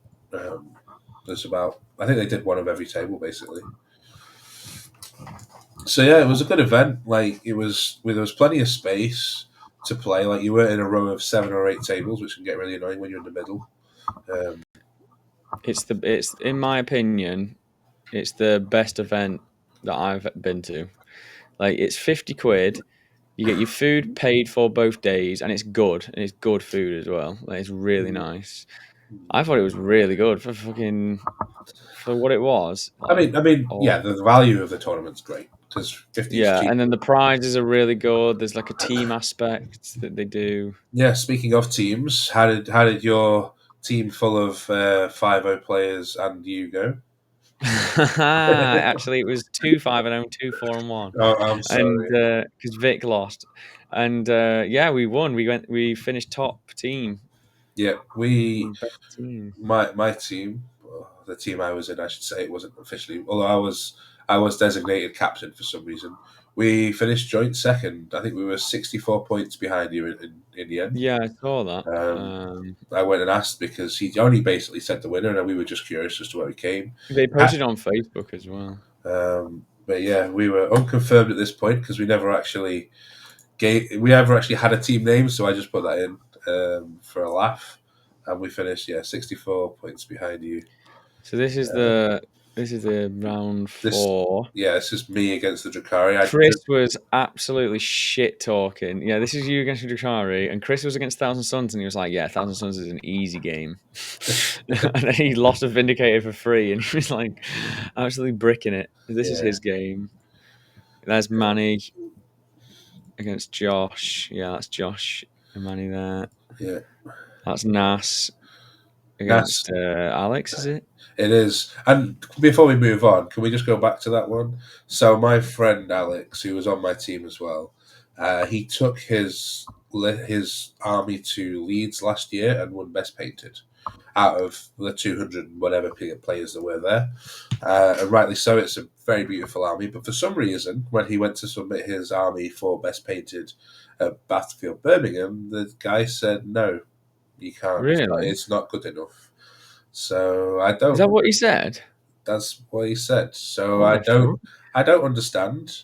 there's about. I think they did one of every table basically. So yeah, it was a good event. Like there was plenty of space to play. Like you weren't in a row of 7 or 8 tables, which can get really annoying when you're in the middle. It's in my opinion, it's the best event that I've been to. Like it's 50 quid. You get your food paid for both days, and it's good. And it's good food as well. Like it's really Mm. nice. I thought it was really good for what it was. Like, Yeah, oh the value of the tournament's great because 50 is yeah, cheap. and then the prizes are really good. There's like a team aspect that they do. Yeah, speaking of teams, how did your team full of 5-0 players and you go? Actually, it was 2-5-0, 2-4-1, Oh, I'm and sorry. because Vic lost, and yeah, we won. We finished top team, Yeah, we best team. my team, the team I was in, I should say, it wasn't officially. Although I was designated captain for some reason. We finished joint second. I think we were 64 points behind you in the end. Yeah, I saw that. Um, I went and asked because he only basically said the winner, and we were just curious as to where he came. They posted on Facebook as well. But yeah, we were unconfirmed at this point because we never actually had a team name, so I just put that in for a laugh, and we finished 64 points behind you. So this is the round This four. it's just me against the Drakari. Chris was absolutely shit talking. Yeah, this is you against Drakari, and Chris was against Thousand Suns, and he was like, "Yeah, Thousand Suns is an easy game," and then he lost a Vindicator for free, and he was like, absolutely bricking it. This is Yeah, his game. There's Manny against Josh. Yeah, that's Josh and Manny there. yeah. That's Nas That's against Alex. Is it? it is. And before we move on, can we just go back to that one? So my friend Alex, who was on my team as well, he took his army to Leeds last year and won Best Painted out of the 200 whatever players that were there. And rightly so, it's a very beautiful army. But for some reason, when he went to submit his army for Best Painted at Battlefield Birmingham, the guy said, no, you can't. Really? It's not good enough. So I Is don't. that what he said? That's what he said. So What I the don't. fuck? I don't understand.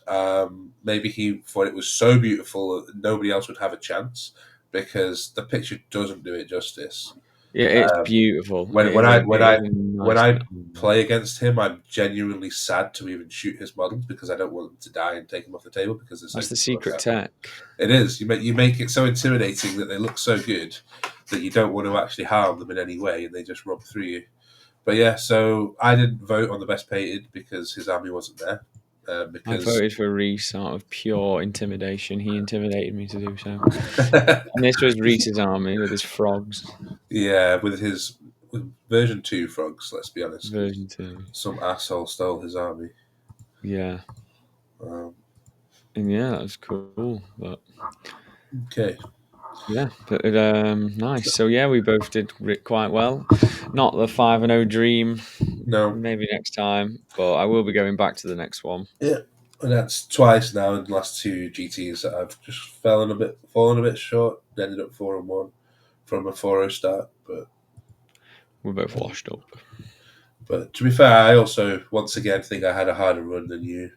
Maybe he thought it was so beautiful that nobody else would have a chance because the picture doesn't do it justice. Yeah, it's Um, beautiful. when It when is I a when it is I a when nice. I play against him, I'm genuinely sad to even shoot his models because I don't want them to die and take them off the table because they're so That's the beautiful. secret tech. It is. You make it so intimidating that they look so good that you don't want to actually harm them in any way, and they just romp through you. But yeah, so I didn't vote on the best painted because his army wasn't there. I Because voted for Reese out of pure intimidation. He intimidated me to do so. And this was Reese's army with his frogs, yeah, with version 2 frogs, let's be honest, because version 2. some asshole stole his army. Yeah. Um, And yeah, that was cool. But okay, yeah, but nice. So yeah, we both did quite well. Not the 5-0 dream, no, maybe next time, but I will be going back to the next one. yeah, and that's twice now in the last two GTs that I've just fallen a bit short. Ended up 4-1 from a 4-0 start, but We're both washed up. but to be fair, I also once again think I had a harder run than you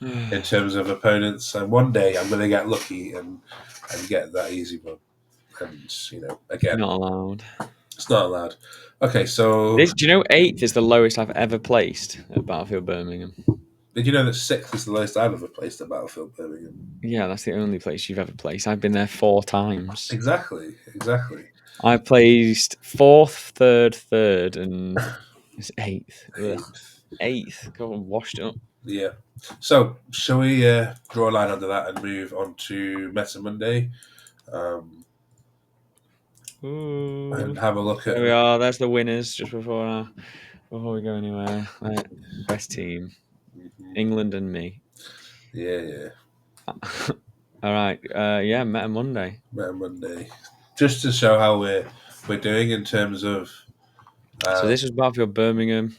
in terms of opponents. And one day I'm going to get lucky and get that easy run. And again, Not allowed. it's not allowed. Okay, so Do you know eighth is the lowest I've ever placed at Battlefield Birmingham? did you know that sixth is the lowest I've ever placed at Battlefield Birmingham? Yeah, that's the only place you've ever placed. I've been there 4 times. Exactly, exactly. I placed fourth, third, and it's eighth. Ugh. Eighth. Eighth. God, I'm washed up. Yeah. So, shall we draw a line under that and move on to Meta Monday Ooh. and have a look at? There we are. There's the winners. Just before we go anywhere, best team, England and me. Yeah, yeah. All right. Yeah, Meta Monday. Meta Monday, just to show how we're doing in terms of. So this was Battlefield Birmingham.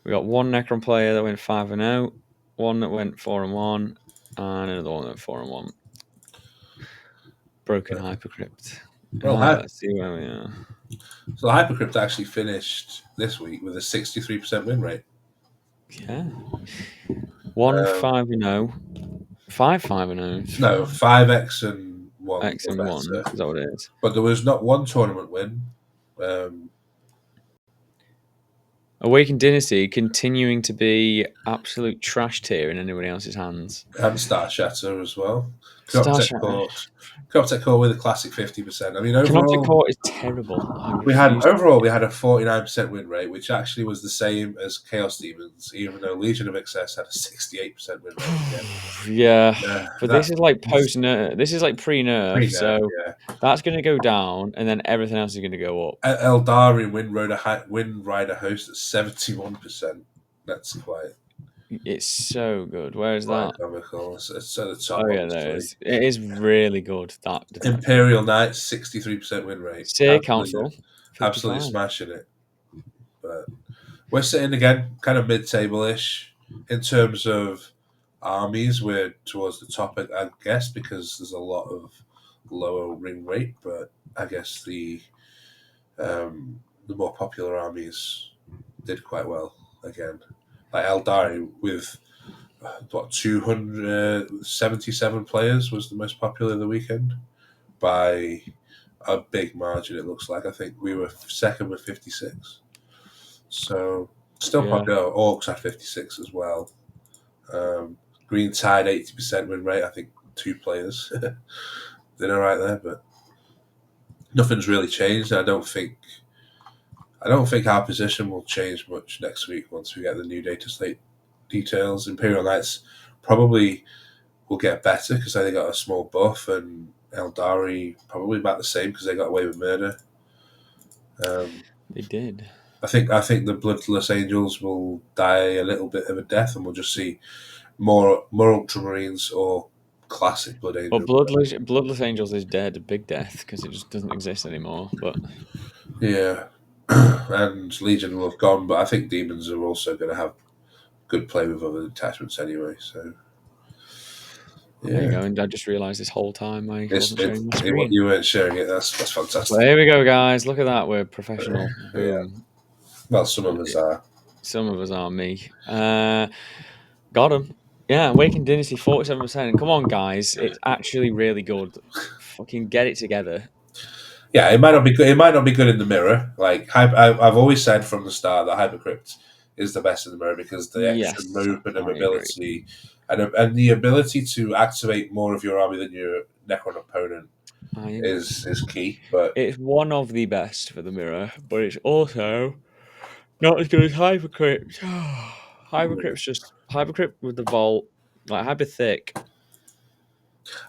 We got one Necron player that went 5-0, one that went 4-1, and another one that went 4-1. Broken Hypercrypt. Well, Let's see where we are. so Hypercrypt actually finished this week with a 63% win rate. Yeah. 1-5-0. 5-5-0. No, 5x and 1 X were and 1. better. Is that what it is? But there was not one tournament win. Awakened Dynasty continuing to be absolute trash tier in anybody else's hands. And Star Shatter as well. Star Corruptec Shatter. Court. Corruptec Court with a classic 50%. I mean, Canoptic overall, Court is terrible. I refuse. we had a 49% win rate, which actually was the same as Chaos Demons, even though Legion of Excess had a 68% win rate again. Yeah, but this That is like post nerf. This is like pre nerf, pre-nerf, so yeah. that's going to go down, and then everything else is going to go up. Eldari Win Rider Host at 71%. That's It's so good. Where is quite that? comical. It's at the top, Oh yeah, there it obviously. is. It is really good. That detect. Imperial Knights, 63% win rate. Seer Council, Absolutely 55. smashing it. But we're sitting again, kind of mid-table ish in terms of armies. We're towards the top, I guess, because there's a lot of lower ring rate. But I guess the more popular armies did quite well again. Like Eldari with what 277 players was the most popular of the weekend by a big margin. It looks like I think we were second with 56. So still Yeah, popular. Orcs had 56 as well. Green Tide 80% win rate. I think 2 players. They're all right there, but nothing's really changed. I don't think our position will change much next week once we get the new data slate details. Imperial Knights probably will get better because they got a small buff, and Eldari probably about the same because they got away with murder. they did. I think the Bloodless Angels will die a little bit of a death, and we'll just see more Ultramarines or classic Blood Well, Angels. Bloodless Angels is dead, a big death, because it just doesn't exist anymore. But Yeah, and Legion will have gone, but I think Demons are also going to have good play with other attachments anyway. So there you yeah, go. And I just realised this whole time I wasn't sharing my screen. you weren't sharing it. That's But fantastic. here we go, guys. Look at that. We're professional. Yeah, Boom. well, some of us are. Some of us are me. Got him. Yeah, Awakened Dynasty 47%. Come on, guys. It's actually really good. Fucking get it together. Yeah, it might not be good. It might not be good in the mirror. Like I've always said from the start that Hypercrypt is the best in the mirror because the extra Yes, movement and I agree. mobility, and the ability to activate more of your army than your Necron opponent I agree. is key. But It's one of the best for the mirror, but it's also not as good as Hypercrypt. Hypercrypt with the Vault, like Hyper Thick,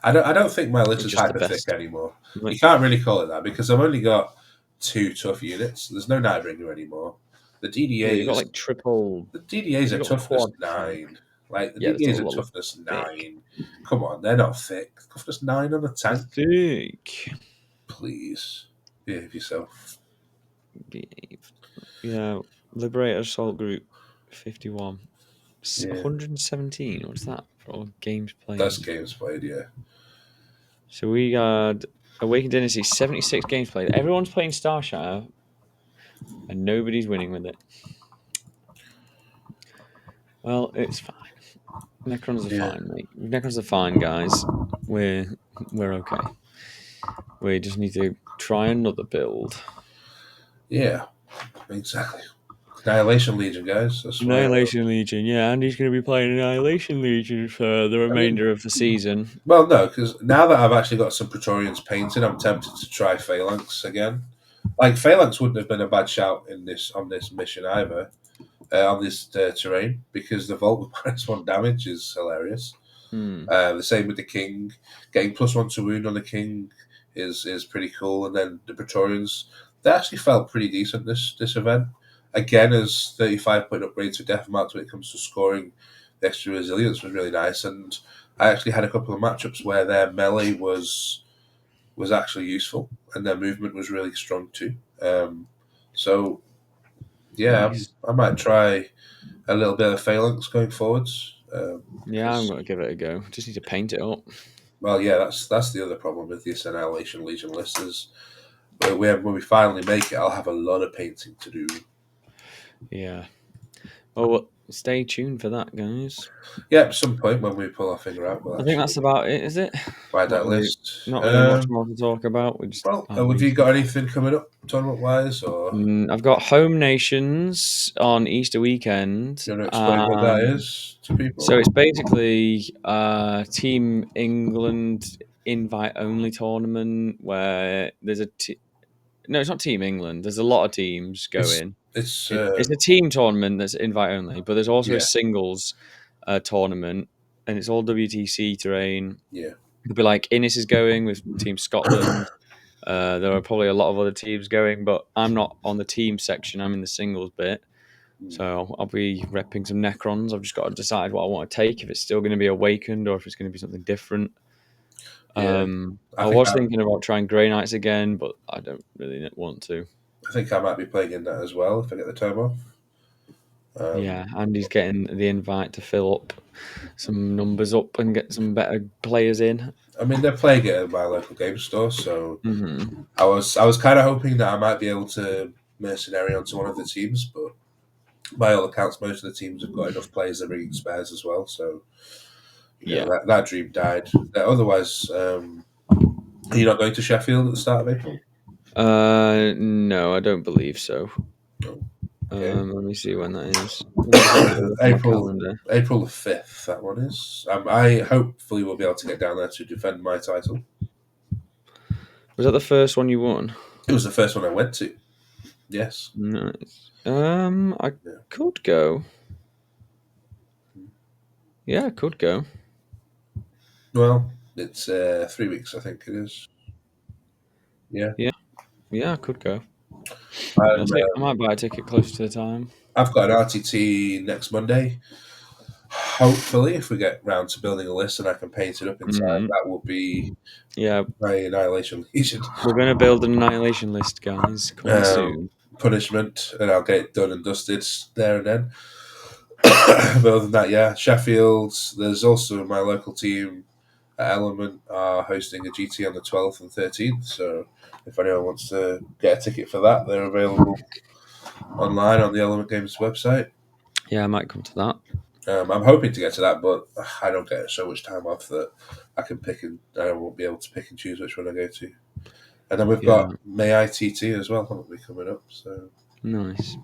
I don't think my list is is just the hyper thick best. anymore. You Like, can't really call it that because I've only got 2 tough units. There's no Nightbringer anymore. The yeah, you've got DDAs like triple. the DDAs are You've got toughness quad tank. 9. Like the Yeah, that's a DDAs are little toughness thick. 9. Come on, they're not thick. Toughness 9 on a tank, Thick. please. Behave yourself. Yeah, Liberator Assault Group 51. Yeah, 117. What's that for all games that's played? games played. Yeah, So we got Awakened Dynasty 76 games played. Everyone's playing Star Shatter and nobody's winning with it. Well, it's fine. Necrons are yeah, fine, mate. Necrons are fine, guys. We're we're okay. We just need to try another build. yeah. Exactly. Annihilation Legion, guys. That's where. Annihilation Legion, yeah, Andy's going to be playing Annihilation Legion for the I mean, remainder of the season. well, no, because now that I've actually got some Praetorians painted, I'm tempted to try Phalanx again. Like Phalanx wouldn't have been a bad shout in this on this mission either, on this terrain because the Vault with -1 damage is hilarious. Hmm. The same with the King, getting +1 to wound on the King is pretty cool, and then the Praetorians they actually felt pretty decent this event. Again, as 35-point upgrade to Death Marks when it comes to scoring, the extra resilience was really nice, and I actually had a couple of matchups where their melee was actually useful, and their movement was really strong too. So yeah, Nice. I might try a little bit of phalanx going forwards. Yeah, I'm Because going to give it a go. Just need to paint it up. well, yeah, that's the other problem with this Annihilation Legion list is when we finally make it, I'll have a lot of painting to do. Yeah. Oh, well, stay tuned for that, guys. Yeah, at some point when we pull our finger out, we'll I think actually that's about it, is it? find Not that really, list. not really much more to talk about. We just Well, have have you got recent. anything coming up tournament wise, or I've got Home Nations on Easter weekend, do you want to explain what that and is to people? so it's basically Team England invite only tournament where there's no, it's not Team England. There's a lot of teams It's going. it's It's a team tournament that's invite only, but there's also a yeah, singles tournament, and it's all WTC terrain. yeah. It'll be like Innis is going with Team Scotland. There are probably a lot of other teams going, but I'm not on the team section. I'm in the singles bit. Mm. So I'll be repping some Necrons. I've just got to decide what I want to take, if it's still going to be Awakened or if it's going to be something different. Yeah, I I think was thinking about trying Grey Knights again, but I don't really want to. I think I might be playing in that as well if I get the time off. Yeah, Um, Andy's getting the invite to fill up some numbers up and get some better players in. I mean, they're playing it at my local game store, so Hmm. I was kind of hoping that I might be able to mercenary onto one of the teams, but by all accounts, most of the teams have got enough players that bring spares as well. So Yeah. that dream died. Otherwise, are you not going to Sheffield at the start of April? No, I don't believe so. No. Okay. Let me see when that is. Let me just have a little look at my April calendar. April the 5th. That one is. I hopefully will be able to get down there to defend my title. Was that the first one you won? It was the first one I went to. Yes. Nice. I Yeah. could go. Yeah, I could go. Well, it's 3 weeks, I think it is. Yeah. Yeah, yeah, I could go. I'm, I might buy a ticket closer to the time. I've got an RTT next Monday. Hopefully, if we get round to building a list and I can paint it up inside, Mm, that will be yeah, my Annihilation Legion we're gonna build an annihilation list, guys. Coming soon. punishment, and I'll get it done and dusted there and then. But other than that, yeah, Sheffield. There's also my local team Element are hosting a GT on the 12th and 13th. So if anyone wants to get a ticket for that, they're available online on the Element Games website. Yeah, I might come to that. I'm hoping to get to that, but I don't get so much time off that I can pick and I won't be able to pick and choose which one I go to. And then we've Yeah, got May ITT as well, haven't we, coming up? So nice.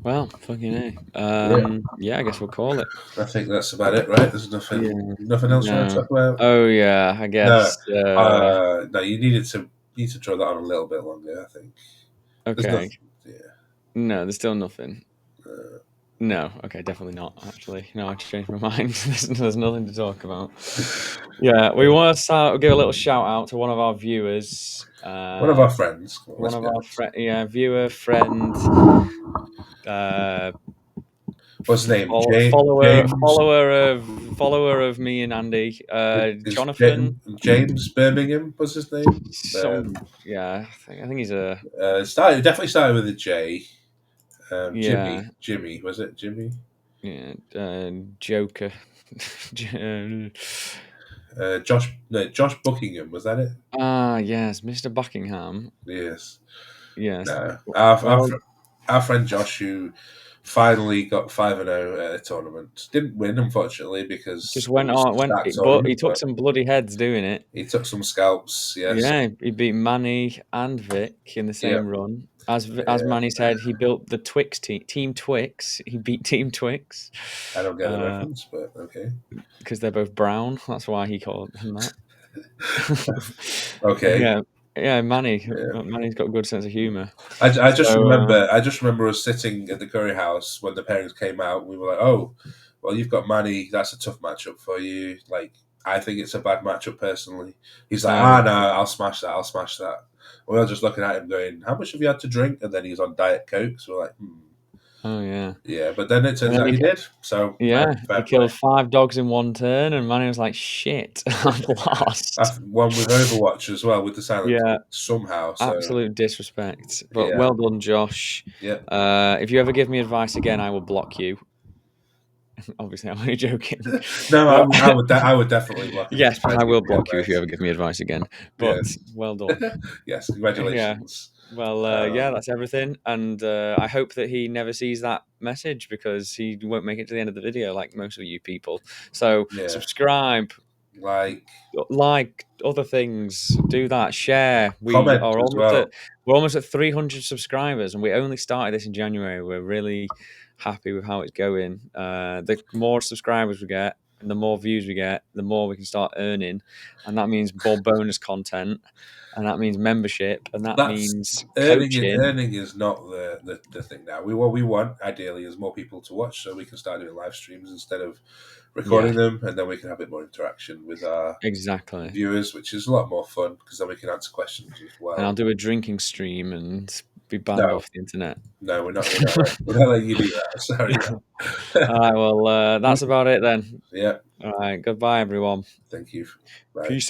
Well, fucking A. yeah, Yeah, I guess we'll call it. I think that's about it, right? There's Yeah. nothing else you want to No. talk about. Oh yeah, I No, guess. no, you need to draw that on a little bit longer. I think there's Okay. nothing. Yeah, No, there's still nothing. uh, No, okay, definitely not. Actually, no, I changed my mind. There's nothing to talk about. Yeah, we want to give a little shout out to one of our viewers. one of our friends. Come on, One let's of be our honest. viewer friend, uh, What's his name? James. follower of me and Andy, Is Jonathan. James Birmingham? Was his name? Yeah, I think he's a Definitely started with a J. yeah, Jimmy, was it Jimmy? yeah, Joker. Josh Buckingham, was that it? Yes, Mr. Buckingham. Yes. Yes. No, Well, our friend Josh, who finally got 5-0 at a tournament, didn't win unfortunately because just it went was on, went, that but he tournament. took But some bloody heads doing it. he took some scalps. Yes. Yeah, he beat Manny and Vic in the Yeah. same run. As Yeah. Manny said, he built the Twix Team Twix. He beat Team Twix I don't get the reference, but okay. because they're both brown. That's why he called them that. Okay. Yeah, yeah. Yeah. Manny's got a good sense of humour. I just So remember us sitting at the curry house when the pairings came out. We were like, "Oh, well, you've got Manny. That's a tough matchup for you." Like, I think it's a bad matchup personally. He's like, "Ah, no, I'll smash that. I'll smash that." We were just looking at him, going, "How much have you had to drink?" And then he's on Diet Coke. So we're like, oh yeah. yeah. But then it And turns then out he did. So yeah, he fair play. killed 5 dogs in one turn, and Manny was like, "Shit, I've lost." I've won with Overwatch as well with the Silent Yeah, King somehow. So absolute disrespect. But yeah, well done, Josh. yeah. If you ever give me advice again, I will block you. Obviously, I'm only joking. No, But I would definitely block him. yes, Try I to give will me block you if you advice. ever give me advice again. But Yes. well done. Yes, Yeah, congratulations. Well, yeah, Um, that's everything, and I hope that he never sees that message because he won't make it to the end of the video like most of you people. So yeah, subscribe, like like other things, do that, share. comment as well. We're almost at 300 subscribers, and we only started this in January. We're really happy with how it's going. The more subscribers we get and the more views we get, the more we can start earning, and that means more bonus content, and that means membership, and that That's means earning. coaching. Earning is not the thing now. What we want ideally is more people to watch, so we can start doing live streams instead of Yeah, recording them, and then we can have a bit more interaction with our exactly. viewers, which is a lot more fun because then we can answer questions as And I'll well. do a drinking stream and be banned No, off the internet. no, we're not letting you do that. Sorry, All man. right, well, that's about it then. Yeah, All right, goodbye, everyone. thank you. Bye. Peace.